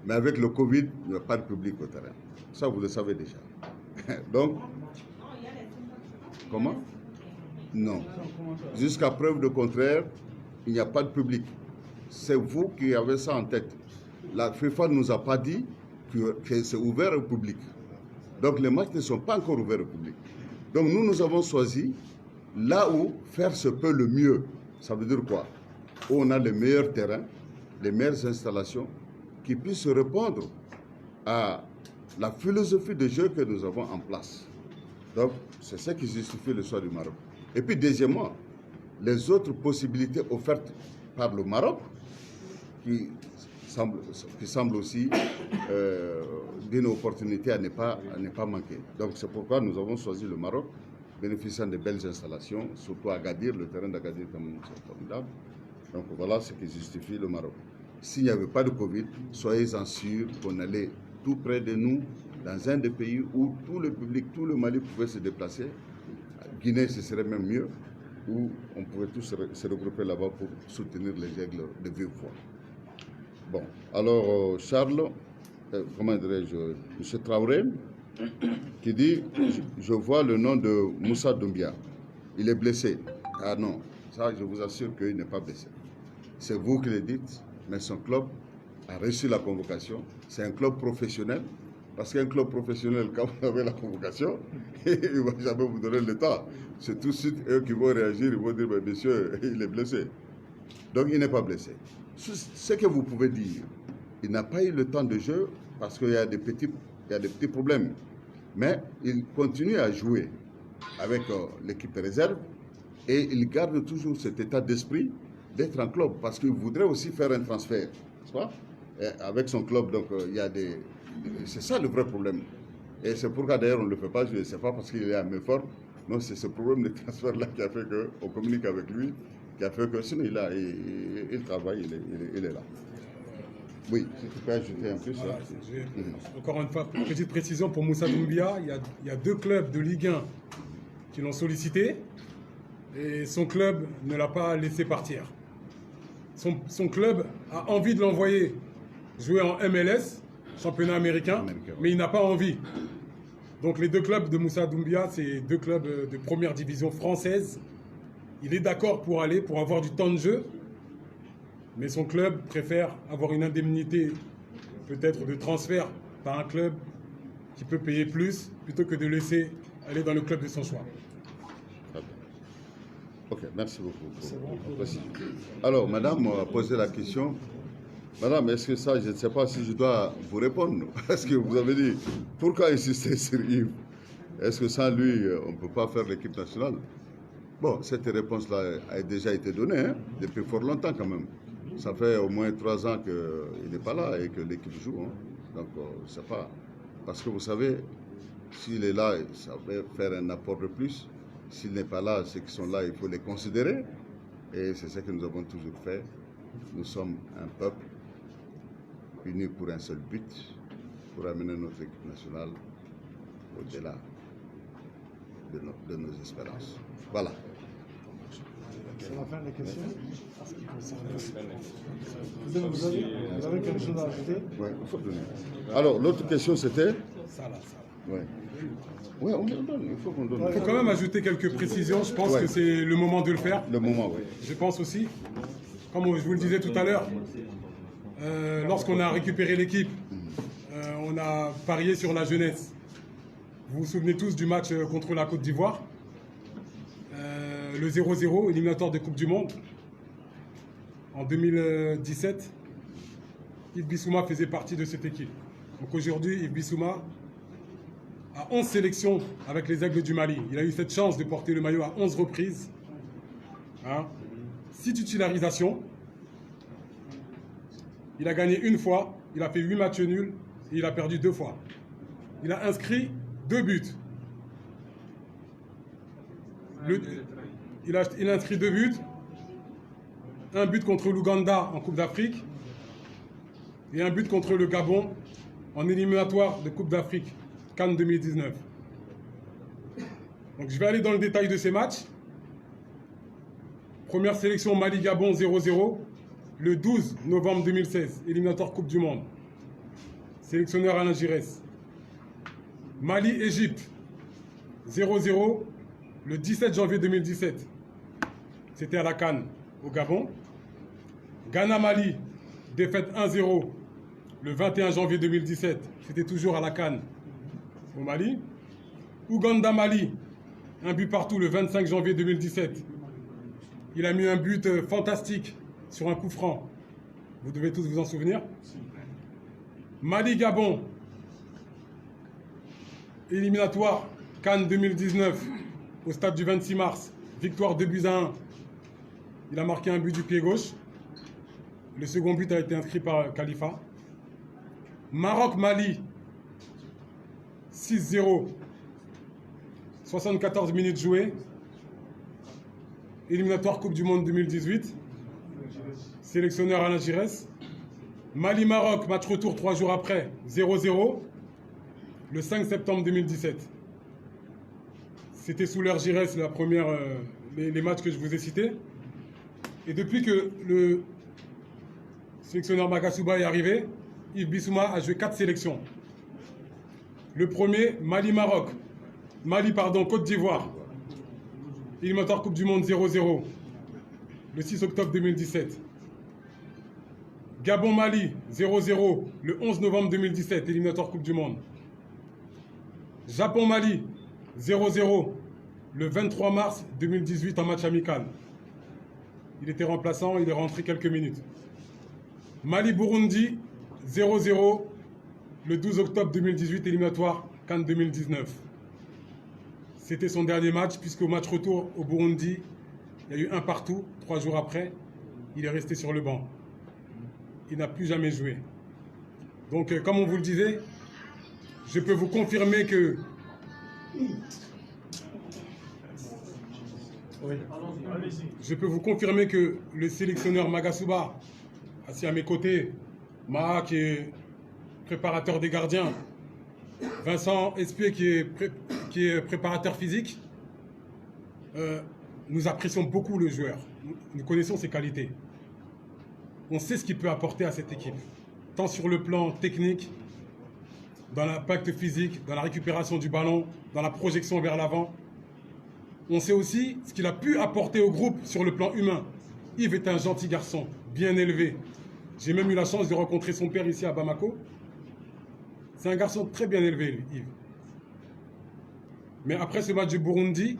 Mais avec le Covid, il n'y a pas de public au terrain. Ça, vous le savez déjà. Donc, comment? Non. Jusqu'à preuve de contraire, il n'y a pas de public. C'est vous qui avez ça en tête. La FIFA ne nous a pas dit que c'est ouvert au public. Donc les matchs ne sont pas encore ouverts au public. Donc nous avons choisi là où faire se peut le mieux. Ça veut dire quoi? Où on a les meilleurs terrains, les meilleures installations qui puissent répondre à la philosophie de jeu que nous avons en place. Donc, c'est ça qui justifie le choix du Maroc. Et puis, deuxièmement, les autres possibilités offertes par le Maroc, qui semblent aussi d'une opportunité à ne pas manquer. Donc, c'est pourquoi nous avons choisi le Maroc, bénéficiant de belles installations, surtout à Agadir, le terrain d'Agadir est formidable. Donc, voilà ce qui justifie le Maroc. S'il n'y avait pas de Covid, soyez-en sûrs qu'on allait tout près de nous, dans un des pays où tout le public, tout le Mali pouvait se déplacer. Guinée, ce serait même mieux, où on pouvait tous se regrouper là-bas pour soutenir les aigles de vive voix. Bon, alors Charles, comment dirais-je, M. Traoré, qui dit, je vois le nom de Moussa Doumbia. Il est blessé. Ah non, ça je vous assure qu'il n'est pas blessé. C'est vous qui le dites, mais son club a reçu la convocation. C'est un club professionnel, parce qu'un club professionnel, quand vous avez la convocation, il ne va jamais vous donner le temps. C'est tout de suite eux qui vont réagir, ils vont dire, monsieur, il est blessé. Donc il n'est pas blessé. Ce que vous pouvez dire, il n'a pas eu le temps de jeu, parce qu'il y a des petits problèmes. Mais il continue à jouer avec l'équipe réserve, et il garde toujours cet état d'esprit d'être en club, parce qu'il voudrait aussi faire un transfert, n'est-ce pas? Et avec son club, donc il y a c'est ça le vrai problème. Et c'est pourquoi d'ailleurs on ne le fait pas jouer. C'est pas parce qu'il est à main forte Non, c'est ce problème de transfert-là qui a fait qu'on communique avec lui, qui a fait que sinon il travaille, il est là. Oui, si tu peux ajouter en plus. Voilà, encore une fois, petite précision pour Moussa Doumbia, il y a 2 clubs de Ligue 1 qui l'ont sollicité et son club ne l'a pas laissé partir. Son club a envie de l'envoyer jouer en MLS, championnat américain, mais il n'a pas envie. Donc les 2 clubs de Moussa Doumbia, c'est 2 clubs de première division française. Il est d'accord pour aller, pour avoir du temps de jeu, mais son club préfère avoir une indemnité peut-être de transfert par un club qui peut payer plus, plutôt que de laisser aller dans le club de son choix. Ok, merci beaucoup. Alors, madame a posé la question. Madame, est-ce que ça, je ne sais pas si je dois vous répondre. Parce que vous avez dit, pourquoi insister sur Yves? Est-ce que sans lui, on ne peut pas faire l'équipe nationale? Bon, cette réponse-là a déjà été donnée, hein, depuis fort longtemps quand même. Ça fait au moins 3 ans qu'il n'est pas là et que l'équipe joue. Hein. Donc, je ne sais pas. Parce que vous savez, s'il est là, ça va faire un apport de plus. S'il n'est pas là, ceux qui sont là, il faut les considérer. Et c'est ce que nous avons toujours fait. Nous sommes un peuple unis pour un seul but, pour amener notre équipe nationale au-delà de nos espérances. Voilà. C'est la fin des questions. Vous avez quelque chose à ajouter? Oui, il faut donner. Alors, l'autre question, c'était? Ça. Oui. Oui, on donne, il faut qu'on donne. Il faut quand même ajouter quelques précisions. Je pense que c'est le moment de le faire. Le moment, oui. Je pense aussi. Comme je vous le disais tout à l'heure, lorsqu'on a récupéré l'équipe, on a parié sur la jeunesse. Vous vous souvenez tous du match contre la Côte d'Ivoire, le 0-0, éliminatoire de Coupe du Monde. En 2017, Yves Bissouma faisait partie de cette équipe. Donc aujourd'hui, Yves Bissouma a 11 sélections avec les Aigles du Mali. Il a eu cette chance de porter le maillot à 11 reprises. 6 titularisations. Il a gagné 1 fois, il a fait 8 matchs nuls et il a perdu 2 fois. Il a inscrit 2 buts. Il a inscrit 2 buts. Un but contre l'Ouganda en Coupe d'Afrique et un but contre le Gabon en éliminatoire de Coupe d'Afrique, Cannes 2019. Donc je vais aller dans le détail de ces matchs. Première sélection Mali-Gabon 0-0, le 12 novembre 2016, éliminatoire Coupe du Monde. Sélectionneur Alain Giresse. Mali-Égypte 0-0, le 17 janvier 2017. C'était à la Cannes, au Gabon. Ghana-Mali, défaite 1-0, le 21 janvier 2017. C'était toujours à la Cannes, au Mali. Ouganda-Mali, un but partout le 25 janvier 2017. Il a mis un but fantastique sur un coup franc. Vous devez tous vous en souvenir. Mali-Gabon, éliminatoire Cannes 2019, au stade du 26 mars. Victoire 2-1. Il a marqué un but du pied gauche. Le second but a été inscrit par Khalifa. Maroc-Mali, 6-0. 74 minutes jouées. Éliminatoire Coupe du Monde 2018. Sélectionneur Alain Giresse. Mali-Maroc, match retour 3 jours après, 0-0. Le 5 septembre 2017. C'était sous l'ère Giresse, les matchs que je vous ai cités. Et depuis que le sélectionneur Makasuba est arrivé, Yves Bissouma a joué 4 sélections. Le premier, Mali-Maroc. Côte d'Ivoire. Éliminatoire Coupe du Monde 0-0. Le 6 octobre 2017. Gabon-Mali 0-0. Le 11 novembre 2017. Éliminatoire Coupe du Monde. Japon-Mali 0-0. Le 23 mars 2018 en match amical. Il était remplaçant, il est rentré quelques minutes. Mali-Burundi 0-0. Le 12 octobre 2018, éliminatoire Cannes 2019. C'était son dernier match, puisqu'au match retour au Burundi, il y a eu 1 partout. 3 jours après, il est resté sur le banc. Il n'a plus jamais joué. Donc, comme on vous le disait, je peux vous confirmer que Je peux vous confirmer que le sélectionneur Magasuba, assis à mes côtés, Maha qui est préparateur des gardiens, Vincent Espier qui est préparateur physique, nous apprécions beaucoup le joueur. Nous connaissons ses qualités. On sait ce qu'il peut apporter à cette équipe, tant sur le plan technique, dans l'impact physique, dans la récupération du ballon, dans la projection vers l'avant. On sait aussi ce qu'il a pu apporter au groupe sur le plan humain. Yves est un gentil garçon, bien élevé. J'ai même eu la chance de rencontrer son père ici à Bamako. C'est un garçon très bien élevé, lui, Yves. Mais après ce match du Burundi,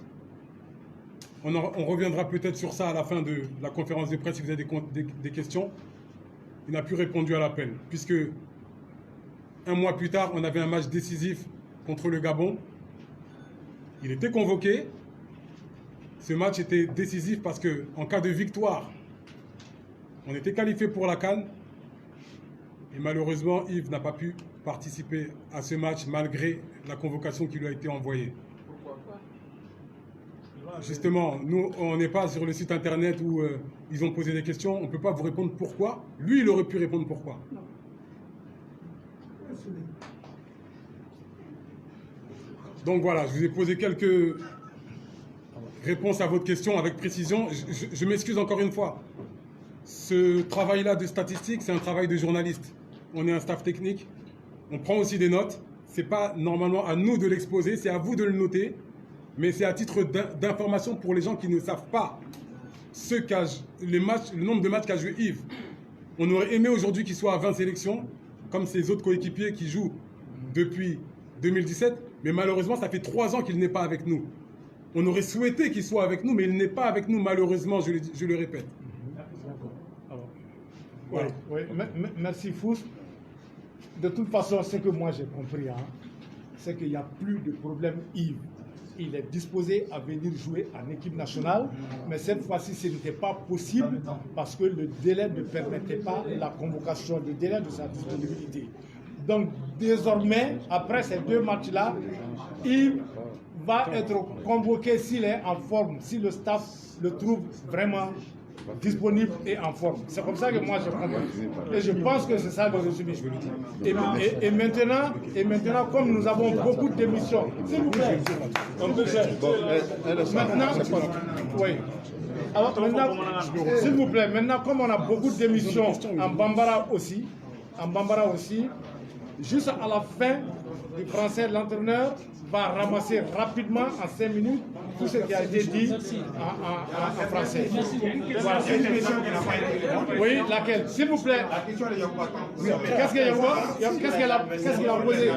on reviendra peut-être sur ça à la fin de la conférence de presse si vous avez des questions. Il n'a plus répondu à l'appel, puisque un mois plus tard, on avait un match décisif contre le Gabon. Il était convoqué. Ce match était décisif parce qu'en cas de victoire, on était qualifié pour la CAN. Et malheureusement, Yves n'a pas pu participer à ce match malgré la convocation qui lui a été envoyée. Justement, nous, on n'est pas sur le site internet où ils ont posé des questions. On ne peut pas vous répondre pourquoi. Lui, il aurait pu répondre pourquoi. Donc voilà, je vous ai posé quelques réponses à votre question avec précision. Je m'excuse encore une fois. Ce travail-là de statistique, c'est un travail de journaliste. On est un staff technique. On prend aussi des notes. Ce n'est pas normalement à nous de l'exposer, c'est à vous de le noter. Mais c'est à titre d'information pour les gens qui ne savent pas le nombre de matchs qu'a joué Yves. On aurait aimé aujourd'hui qu'il soit à 20 sélections, comme ses autres coéquipiers qui jouent depuis 2017. Mais malheureusement, ça fait 3 ans qu'il n'est pas avec nous. On aurait souhaité qu'il soit avec nous, mais il n'est pas avec nous, malheureusement, je le répète. Voilà. Oui, merci Fous. De toute façon, ce que moi j'ai compris, c'est qu'il n'y a plus de problème Yves. Il est disposé à venir jouer en équipe nationale, mais cette fois-ci, ce n'était pas possible parce que le délai ne permettait pas la convocation, le délai de sa disponibilité. Donc, désormais, après ces 2 matchs-là, Yves va être convoqué s'il est en forme, si le staff le trouve vraiment disponible et en forme. C'est comme ça que moi je comprends. Et je pense que c'est ça le résumé. Et maintenant, comme nous avons beaucoup d'émissions, s'il vous plaît, maintenant, oui. Alors maintenant, s'il vous plaît, maintenant comme on a beaucoup d'émissions en Bambara aussi, juste à la fin du français, l'entraîneur va ramasser rapidement en 5 minutes tout ce qui a été dit en français. Voilà. Oui, laquelle? S'il vous plaît. Qu'est-ce qu'elle a posé?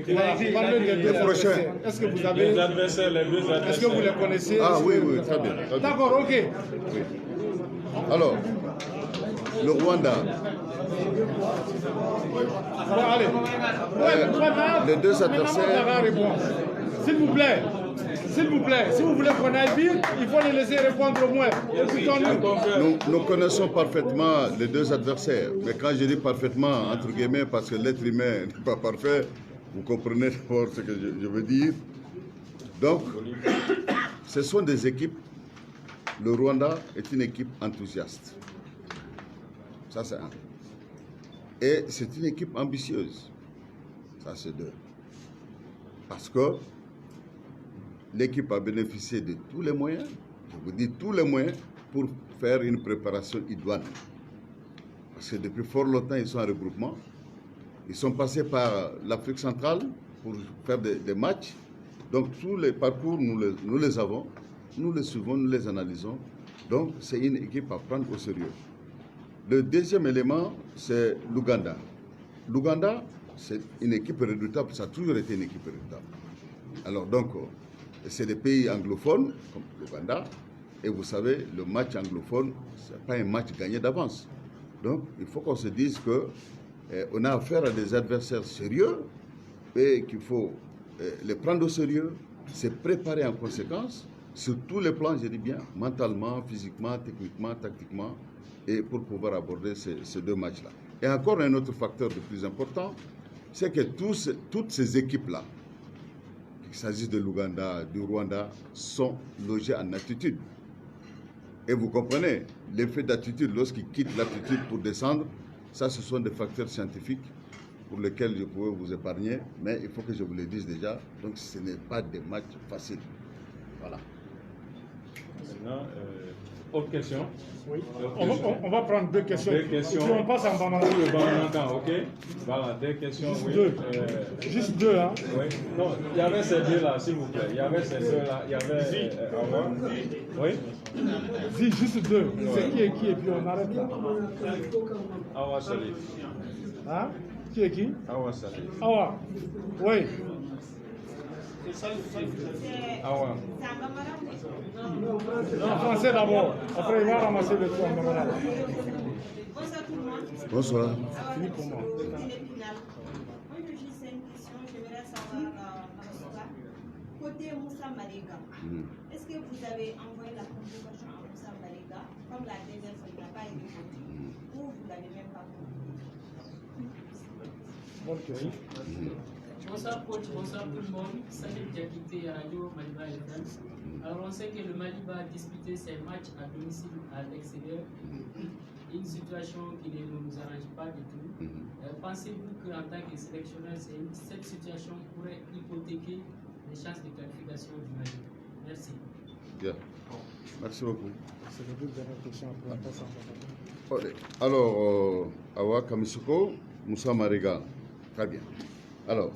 Il a écrit parler des 2 adversaires. Est-ce que vous avez... Les adversaires, les 2 adversaires. Est-ce que vous les connaissez? Ah oui, oui, très bien. D'accord, ok. Oui. Alors, le Rwanda. Allez. Les 2 adversaires. S'il vous plaît, si vous voulez qu'on aille vite, il faut les laisser répondre au moins. Nous connaissons parfaitement les 2 adversaires, mais quand je dis parfaitement, entre guillemets, parce que l'être humain n'est pas parfait, vous comprenez d'abord ce que je veux dire. Donc, ce sont des équipes. Le Rwanda est une équipe enthousiaste. Ça, c'est 1. Et c'est une équipe ambitieuse. Ça, c'est 2. Parce que l'équipe a bénéficié de tous les moyens, je vous dis tous les moyens, pour faire une préparation idoine. Parce que depuis fort longtemps, ils sont en regroupement. Ils sont passés par l'Afrique centrale pour faire des matchs. Donc tous les parcours, nous les avons, nous les suivons, nous les analysons. Donc c'est une équipe à prendre au sérieux. Le deuxième élément, c'est l'Ouganda. L'Ouganda, c'est une équipe redoutable, ça a toujours été une équipe redoutable. Alors donc, c'est des pays anglophones, comme l'Ouganda, et vous savez, le match anglophone, ce n'est pas un match gagné d'avance. Donc, il faut qu'on se dise qu'on a affaire à des adversaires sérieux, et qu'il faut les prendre au sérieux, se préparer en conséquence, sur tous les plans, je dis bien, mentalement, physiquement, techniquement, tactiquement, et pour pouvoir aborder ces 2 matchs-là. Et encore un autre facteur de plus important, c'est que toutes ces équipes-là, qu'il s'agisse de l'Ouganda, du Rwanda, sont logés en altitude. Et vous comprenez, l'effet d'altitude, lorsqu'ils quittent l'altitude pour descendre, ça, ce sont des facteurs scientifiques pour lesquels je pourrais vous épargner, mais il faut que je vous le dise déjà. Donc, ce n'est pas des matchs faciles. Voilà. Maintenant, autre question? Oui. On va prendre deux questions. Deux questions. Puis on passe en Bamara. Le Bamara, ok. Voilà, deux questions. Juste oui. deux. Juste deux, hein. Oui. Non, il y avait ces deux-là, s'il vous plaît. Il y avait ces deux-là. Il y avait. Oui. Si, juste deux. C'est qui et qui, et puis on arrête là. Awa Salif. Hein? Qui est qui? Awa Salif. Awa. Oui. Awa. En français d'abord. Après, il va ramasser le tout en Bamara. Bonsoir tout le monde. Bonsoir. Fini pour moi. Moi, j'ai juste une question. J'aimerais savoir, côté Moussa Mariga, est-ce que vous avez envoyé la convocation à Moussa Mariga, comme la dernière fois, il n'a pas été répondu, ou vous ne l'avez même pas convoqué? Bonsoir coach, bonsoir tout le monde. Salut Diakité Radio Maliba FM. Alors on sait que le Mali va disputer ses matchs à domicile à l'extérieur. Une situation qui ne nous arrange pas du tout. Pensez-vous qu'en tant que sélectionneur, cette situation pourrait hypothéquer les chances de qualification du Mali? Merci. Bien. Merci beaucoup. C'est les deux dernières questions après on passe en Bamara. Alors, Awa Kamisoko, Moussa Mariga. Très bien. Alors,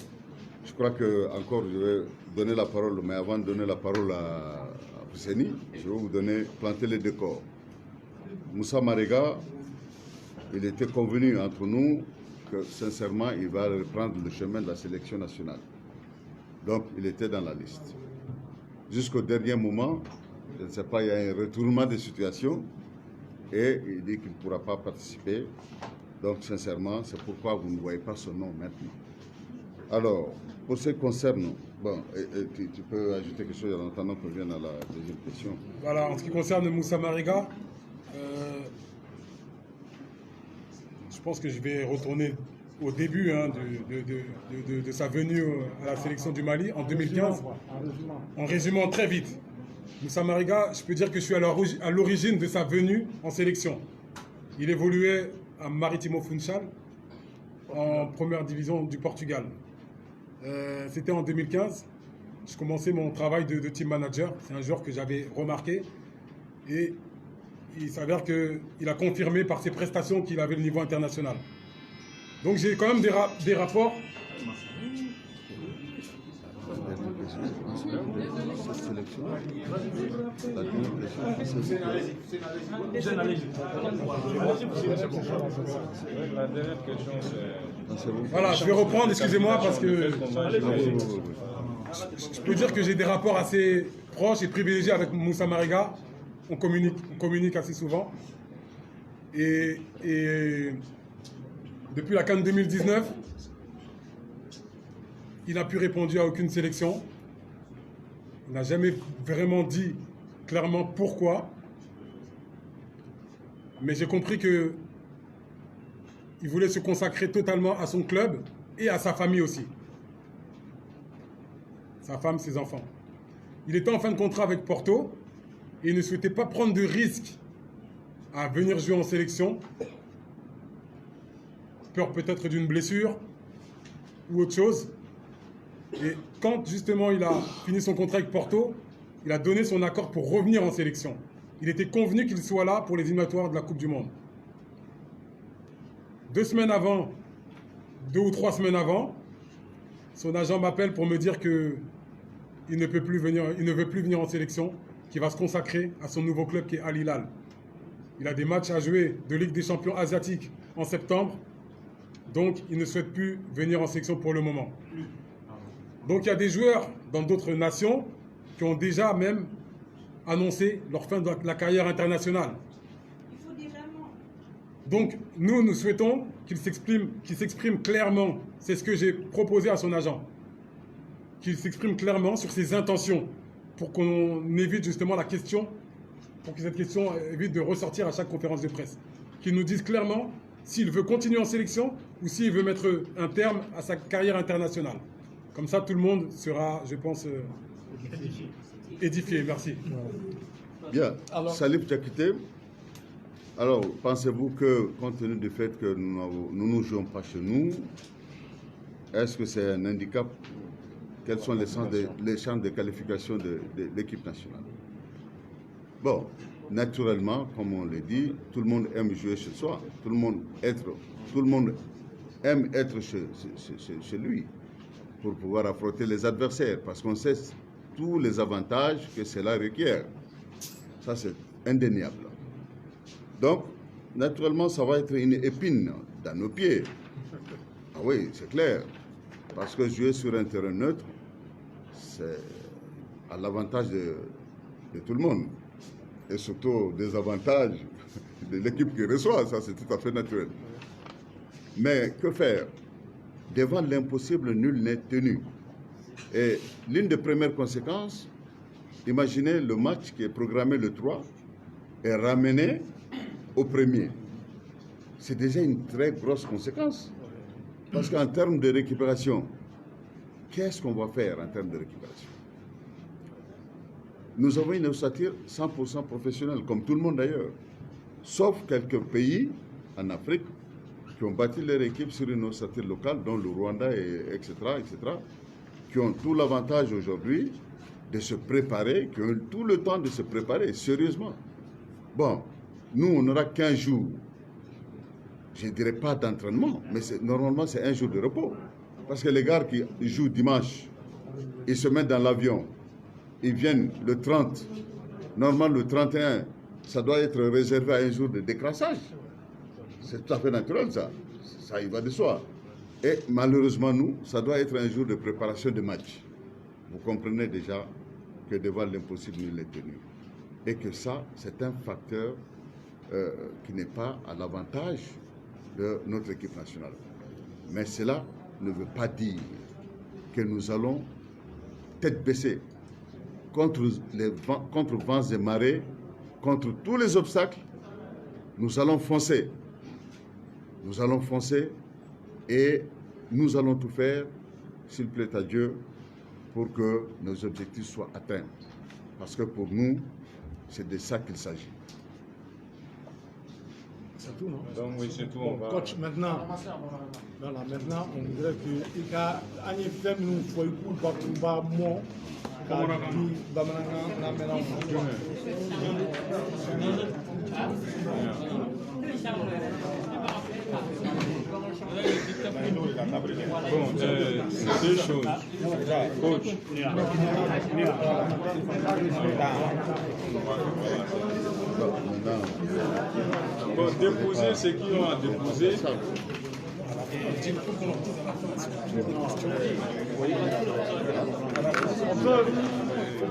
je crois que encore je vais donner la parole, mais avant de donner la parole à Pousseni, je vais vous planter les décors. Moussa Mariga, il était convenu entre nous que sincèrement il va reprendre le chemin de la sélection nationale. Donc il était dans la liste. Jusqu'au dernier moment, je ne sais pas, il y a un retournement de situation et il dit qu'il ne pourra pas participer. Donc sincèrement, c'est pourquoi vous ne voyez pas son nom maintenant. Alors, pour ce qui concerne, bon, tu peux ajouter quelque chose en attendant qu'on vienne à la deuxième question. Voilà, en ce qui concerne Moussa Mariga, je pense que je vais retourner au début de sa venue à la sélection du Mali en 2015, en résumant très vite. Moussa Mariga, je peux dire que je suis à l'origine de sa venue en sélection. Il évoluait à Maritimo Funchal, en première division du Portugal. C'était en 2015. Je commençais mon travail de team manager. C'est un joueur que j'avais remarqué. Et il s'avère qu'il a confirmé par ses prestations qu'il avait le niveau international. Donc j'ai quand même des rapports. Voilà, je vais reprendre, excusez-moi, parce que je peux dire que j'ai des rapports assez proches et privilégiés avec Moussa Mariga. On communique assez souvent. Et depuis la CAN 2019, il n'a plus répondu à aucune sélection. Il n'a jamais vraiment dit clairement pourquoi. Mais j'ai compris qu'il voulait se consacrer totalement à son club et à sa famille aussi. Sa femme, ses enfants. Il était en fin de contrat avec Porto et il ne souhaitait pas prendre de risque à venir jouer en sélection. Peur peut-être d'une blessure ou autre chose. Et quand justement il a fini son contrat avec Porto, il a donné son accord pour revenir en sélection. Il était convenu qu'il soit là pour les éliminatoires de la Coupe du Monde. 2 semaines avant, 2 ou 3 semaines avant, son agent m'appelle pour me dire qu'il ne peut plus venir, il ne veut plus venir en sélection, qu'il va se consacrer à son nouveau club qui est Al Hilal. Il a des matchs à jouer de Ligue des Champions asiatiques en septembre, donc il ne souhaite plus venir en sélection pour le moment. Donc il y a des joueurs dans d'autres nations qui ont déjà même annoncé leur fin de la carrière internationale. Donc nous souhaitons qu'il s'exprime clairement, c'est ce que j'ai proposé à son agent, qu'il s'exprime clairement sur ses intentions pour qu'on évite justement la question, pour que cette question évite de ressortir à chaque conférence de presse. Qu'il nous dise clairement s'il veut continuer en sélection ou s'il veut mettre un terme à sa carrière internationale. Comme ça, tout le monde sera, je pense, édifié. Merci. Bien. Salif Diakité, alors pensez-vous que, compte tenu du fait que nous ne jouons pas chez nous, est-ce que c'est un handicap? Quels sont les champs de qualification de l'équipe nationale? Bon, naturellement, comme on l'a dit, tout le monde aime jouer chez soi. Tout le monde aime être chez lui pour pouvoir affronter les adversaires, parce qu'on sait tous les avantages que cela requiert. Ça, c'est indéniable. Donc, naturellement, ça va être une épine dans nos pieds. Ah oui, c'est clair. Parce que jouer sur un terrain neutre, c'est à l'avantage de tout le monde. Et surtout des avantages de l'équipe qui reçoit. Ça, c'est tout à fait naturel. Mais que faire? Devant l'impossible, nul n'est tenu. Et l'une des premières conséquences, imaginez le match qui est programmé le 3 est ramené au premier. C'est déjà une très grosse conséquence. Parce qu'en termes de récupération, qu'est-ce qu'on va faire en termes de récupération? Nous avons une ossature 100% professionnelle, comme tout le monde d'ailleurs. Sauf quelques pays en Afrique qui ont bâti leur équipe sur une ossature locale, dont le Rwanda, etc., qui ont tout l'avantage aujourd'hui de se préparer, qui ont tout le temps de se préparer, sérieusement. Bon, nous, on n'aura qu'un jour, je ne dirais pas d'entraînement, mais normalement, c'est un jour de repos. Parce que les gars qui jouent dimanche, ils se mettent dans l'avion, ils viennent le 30, normalement le 31, ça doit être réservé à un jour de décrassage. C'est tout à fait naturel, ça. Ça y va de soi. Et malheureusement, nous, ça doit être un jour de préparation de match. Vous comprenez déjà que devant l'impossible, nul n'est tenu. Et que ça, c'est un facteur qui n'est pas à l'avantage de notre équipe nationale. Mais cela ne veut pas dire que nous allons tête baissée contre vents et marées, contre tous les obstacles. Nous allons foncer. Nous allons foncer et nous allons tout faire, s'il plaît à Dieu, pour que nos objectifs soient atteints. Parce que pour nous, c'est de ça qu'il s'agit. C'est tout, non? Donc oui, c'est tout. Bon, coach, maintenant, voilà, maintenant, on voudrait que Ika Agnifem nous faut Bakumba Mo, Kadi Bamananga, Namena. Bon, deux choses. Coach. Bon, déposer ce qu'ils ont à déposer.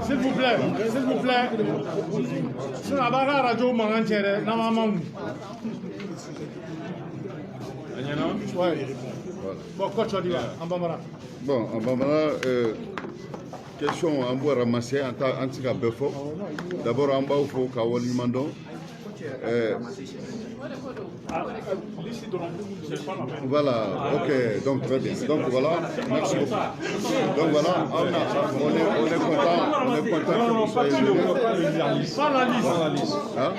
S'il vous plaît, sur la barre radio Mangantiere, Namamam. Bon, coach, on y va, en Bambara. Bon, en Bambara, question en bois ramassé en tout cas Befo. D'abord en bas, il faut qu'Awali Mandon. Voilà, ok, donc très bien. Donc voilà, merci beaucoup. Donc voilà, on est content que vous soyez venus. Pas la liste. Hein?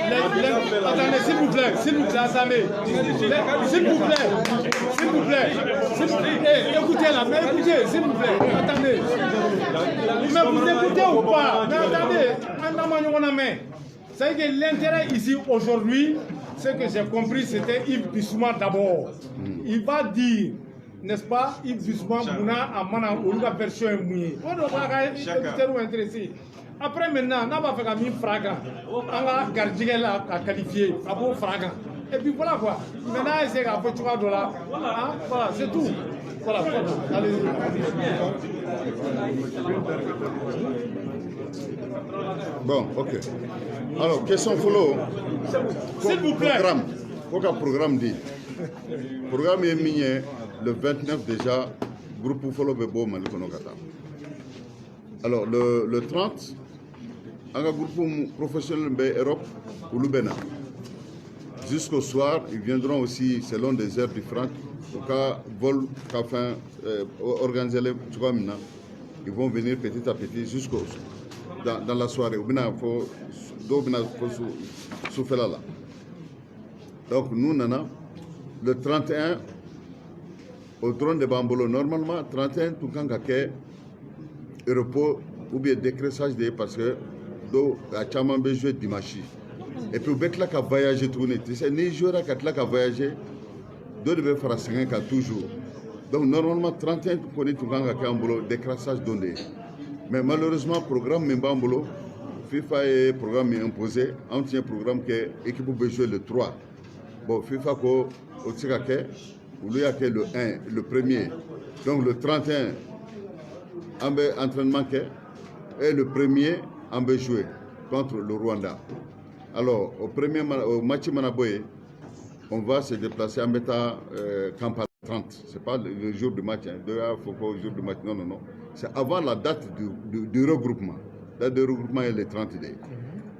Attendez, s'il vous plaît, attendez. S'il vous plaît. Écoutez là, mais écoutez, s'il vous plaît, attendez. Mais vous écoutez ou pas? Mais attendez, c'est que l'intérêt ici aujourd'hui, ce que j'ai compris, c'était Yves Bissouma d'abord. Il va dire, n'est-ce pas, Yves Bissouma, Mouna, Amana, Oluga version est mouillée. On doit être intéressé. Après maintenant, on va faire un fragant. On va garder là à qualifier, à bon fragant. Et puis voilà quoi. Maintenant, c'est qu'à peu de là. Voilà, c'est tout. Voilà. Allez. Bon, ok. Alors, question follow. S'il vous plaît. Programme dit. Programme est mis le 29 déjà. Groupe follow Bebo Malikonogata. Alors, le 30, un groupe professionnel Europe ou Lubena. Jusqu'au soir, ils viendront aussi, selon des heures différentes, au cas vol, enfin, organiser les ils vont venir petit à petit jusqu'au dans la soirée. Donc nous, Nana, le 31, au drone de Bambolo, normalement, 31, tout le monde a repos ou bien décressage parce que do a chaman be jouer dimanche. Et puis bec là qu'a voyager tourner. Tu sais, ni joueur qu'a voyager, do devait faire 5 ans toujours. Donc normalement 31 tu connais tout le monde a un boulot décrassage donné. Mais malheureusement programme même Bambolo, FIFA est programme imposé, on tient programme que l'équipe peut jouer le 3. Bon, FIFA ko au Tsikake, ou lui a que le 1, le premier. Donc le 31, on va entraînement et le premier, on va jouer contre le Rwanda. Alors, au match Manaboye, on va se déplacer en mettant Kampala 30. Ce n'est pas le jour du match, il faut pas le jour du match, non. C'est avant la date du regroupement. La date du regroupement est le 30 days.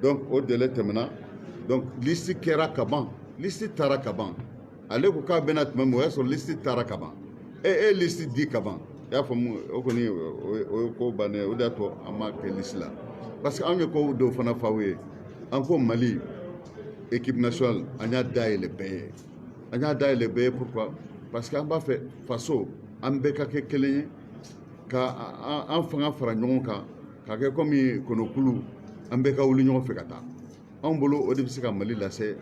Donc, au délai terminant, donc, l'ici Kera Kaban, l'ici Tara Kaban. Allez, vous avez benat même sur l'ici Tara Kaban. Et l'ici Di Kaban. Il y a parce que on do fana fawe encore Mali équipe nationale on a daillé les pays pourquoi parce qu'on va faire façon on beka ke kelenya ka en fanga fara ñon ka ke comme kono kulu on beka wuli ñon fe kata on bolo o de bisika Mali la c'est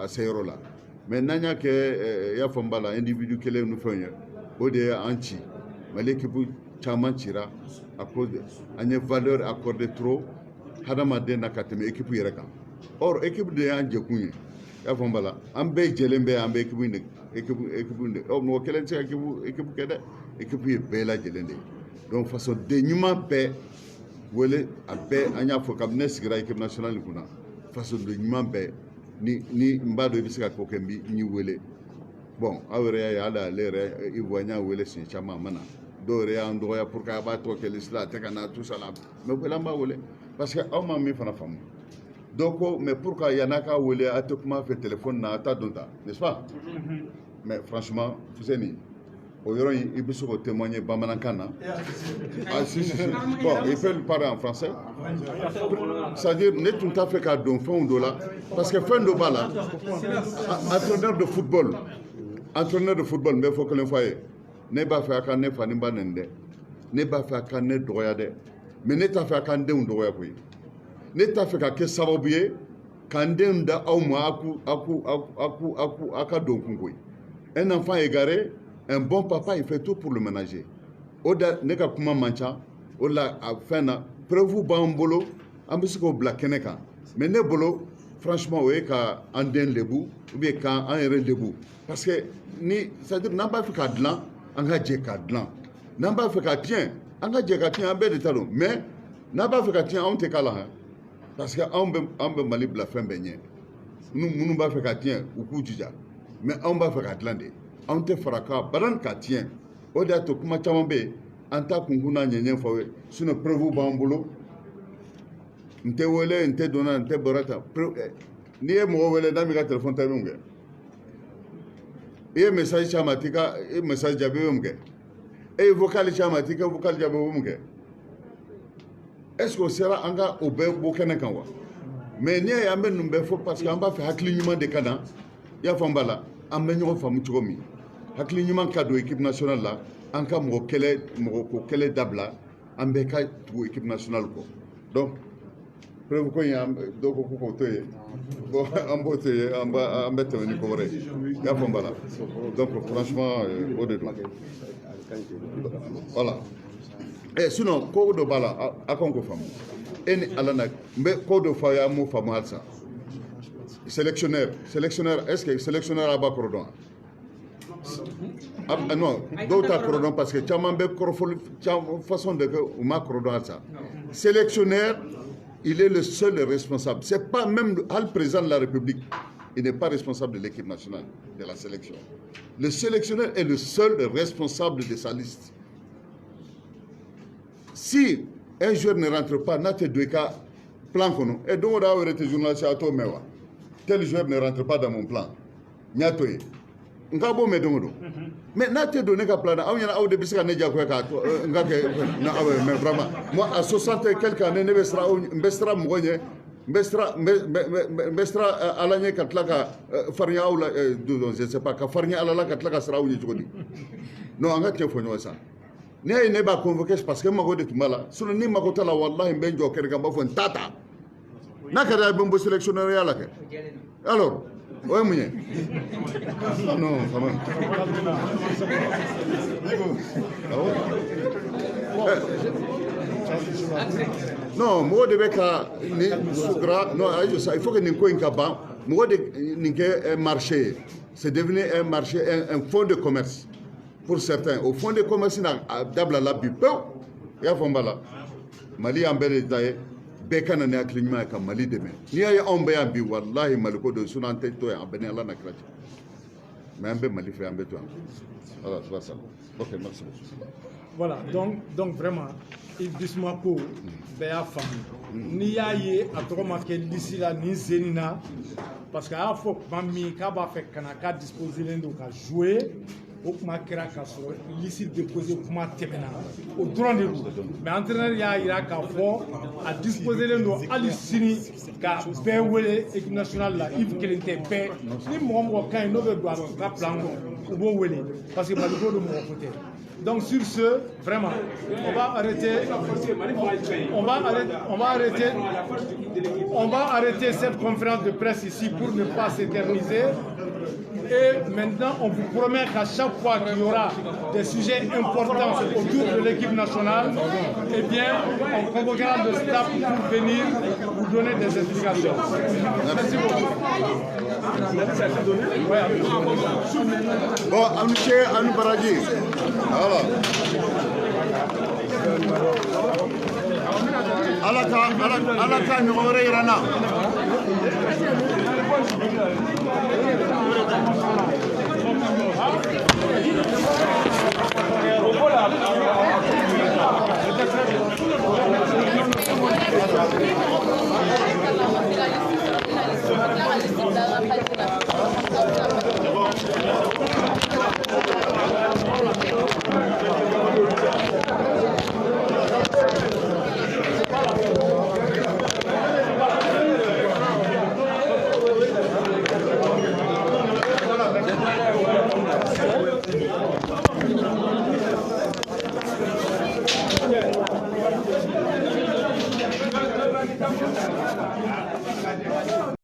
à Seyro là mais nanya ke ya fambala individu kele nous fait o de anti Mali équipe chaman tira à cause de une valeur accordée trop hadamaden na kateme équipe yereka or équipe de anje kunye ya fombala ambe jelembe ambe équipe o no kelen ci équipe kede équipe ye bela jelende donc façon de nyuma be wele abe anya fo kabne sigira équipe nationale kuna façon de nyuma be ni mbado bisika ko kembi ni wele bon awre ya ala lere ivonya wele sin chama mana dore ya ndoya pour ka ba to ke l'islam te kana tout ça là mais ko lamba wole parce que on m'a mis fana fam donc mais pourquoi yanaka wole atukma fait téléphone na ta donta n'est-ce pas mais franchement vous savez au yoro il peut se témoigner bamanankana ah si bon il peut parler en français c'est-à-dire net tout à fait ka don fond de là parce que fin de bala entraîneur de football mais faut que l'envoyer ne b'a fait à ne fani banende ne b'a fait à ne droya de mais ne t'a fait à de un droya koy ne t'a fait à que sababuye kande da au moi aku aka donc koy un enfant égaré un bon papa il fait tout pour le ménager oda ne ka kuma mancha ola a fena preuve bambolo ambisiko black keneka mais ne bolo franchement ouais ka anden lebu ou bien ka en lebu parce que ni ça dire n'a pas fait à de anga jeka dlan namba feka tien anga jeka tien ambe de talo mais namba feka tien on te kala parce que on be Mali bla fin benye nous ba feka tien ou kujija mais on ba feka dlande on te faraka baran ka tien o da to kuma chamambe anta kunguna nyenyen fawe sino preuve bambolo nte wele nte dona nte borata ni e mo wele na mi ka telephone ta munge et message chamatika et message jabemge et vocal chamatika vocal jabemge est-ce que sera anga obe bokene kanwa mais ni ya men numbe fo parce que amba fait haklignement de kana ya fambala ambe ñoo famu chomi haklignement kado équipe nationale là anka mo kele dabla ambe ka to équipe nationale ko donc preuve ko yam do ko toye bon ambote amba tawni ko wore ya fambala donc franchement au dedans voilà et sinon ko do bala akon ko fam en alana mbe ko do fa ya mo fam halsa sélectionneur est-ce que sélectionneur aba cordon non d'autres cordon parce que chamambe korfol façon de que ma cordon ça sélectionneur il est le seul responsable. Ce n'est pas même le président de la République. Il n'est pas responsable de l'équipe nationale, de la sélection. Le sélectionneur est le seul responsable de sa liste. Si un joueur ne rentre pas, n'ate deux cas, plan qu'on et donc on a été journaliste à toi, tel joueur ne rentre pas dans mon plan. Nyatoye. ngabo me dongo. Mais n'a te donné qu'à plan, on y a des biscuits à Nedja Kweka, mais vraiment, moi à 60 et quelques années, Mbestra Mougogne, Mbestra Alanye Katlaka, Farnia ou je ne sais pas, Farnia Alala Katlaka sera où il est. Non, on a tiens pour ça. N'est n'est pas convoqué parce que Mago de Tumala, sur le Nima Kotala, Wallah, Benjo, Kergamba, Tata. N'a qu'à la bombe sélectionneur à la. Alors, ouais, Mouye. Non, quand même. Non, moi de beka ni sugra, non, il faut que Ninko Inkaba, moi de Ninke un marché, c'est devenu un marché, un fonds de commerce pour certains. Au fond de commerce, il y a d'abord la bipe, il y a Fombala, Mali en bel état. Bekana ne aklinyuma ka Mali deme ni ay ombe ambi wallahi maliko do sunante to ya bene ala na krati mais ambe Mali fait ambe to voilà c'est ça. OK, merci. Voilà, donc vraiment il bismako beya famille ni yaye atroma ke d'ici là ni zenina parce que a faut mami ka ba fait kanaka disposer l'endo ka jouer au kuma kira ka so ici déposer kuma temena au droit de l'eau mais entraîneur ya ira ka fo à disposer l'endo ali sini ka be wele équipe nationale là il kelente be ni mo kan no be doit ka plan ko bo wele parce que Maliko de mon côté. Donc sur ce, vraiment, on va arrêter cette conférence de presse ici pour ne pas s'éterniser. Et maintenant, on vous promet qu'à chaque fois qu'il y aura des sujets importants autour de l'équipe nationale, eh bien, on convoquera le staff pour venir vous donner des explications. Merci beaucoup. Bon, Amouché Anoubaradji. Voilà. Alaka numéro Irana. La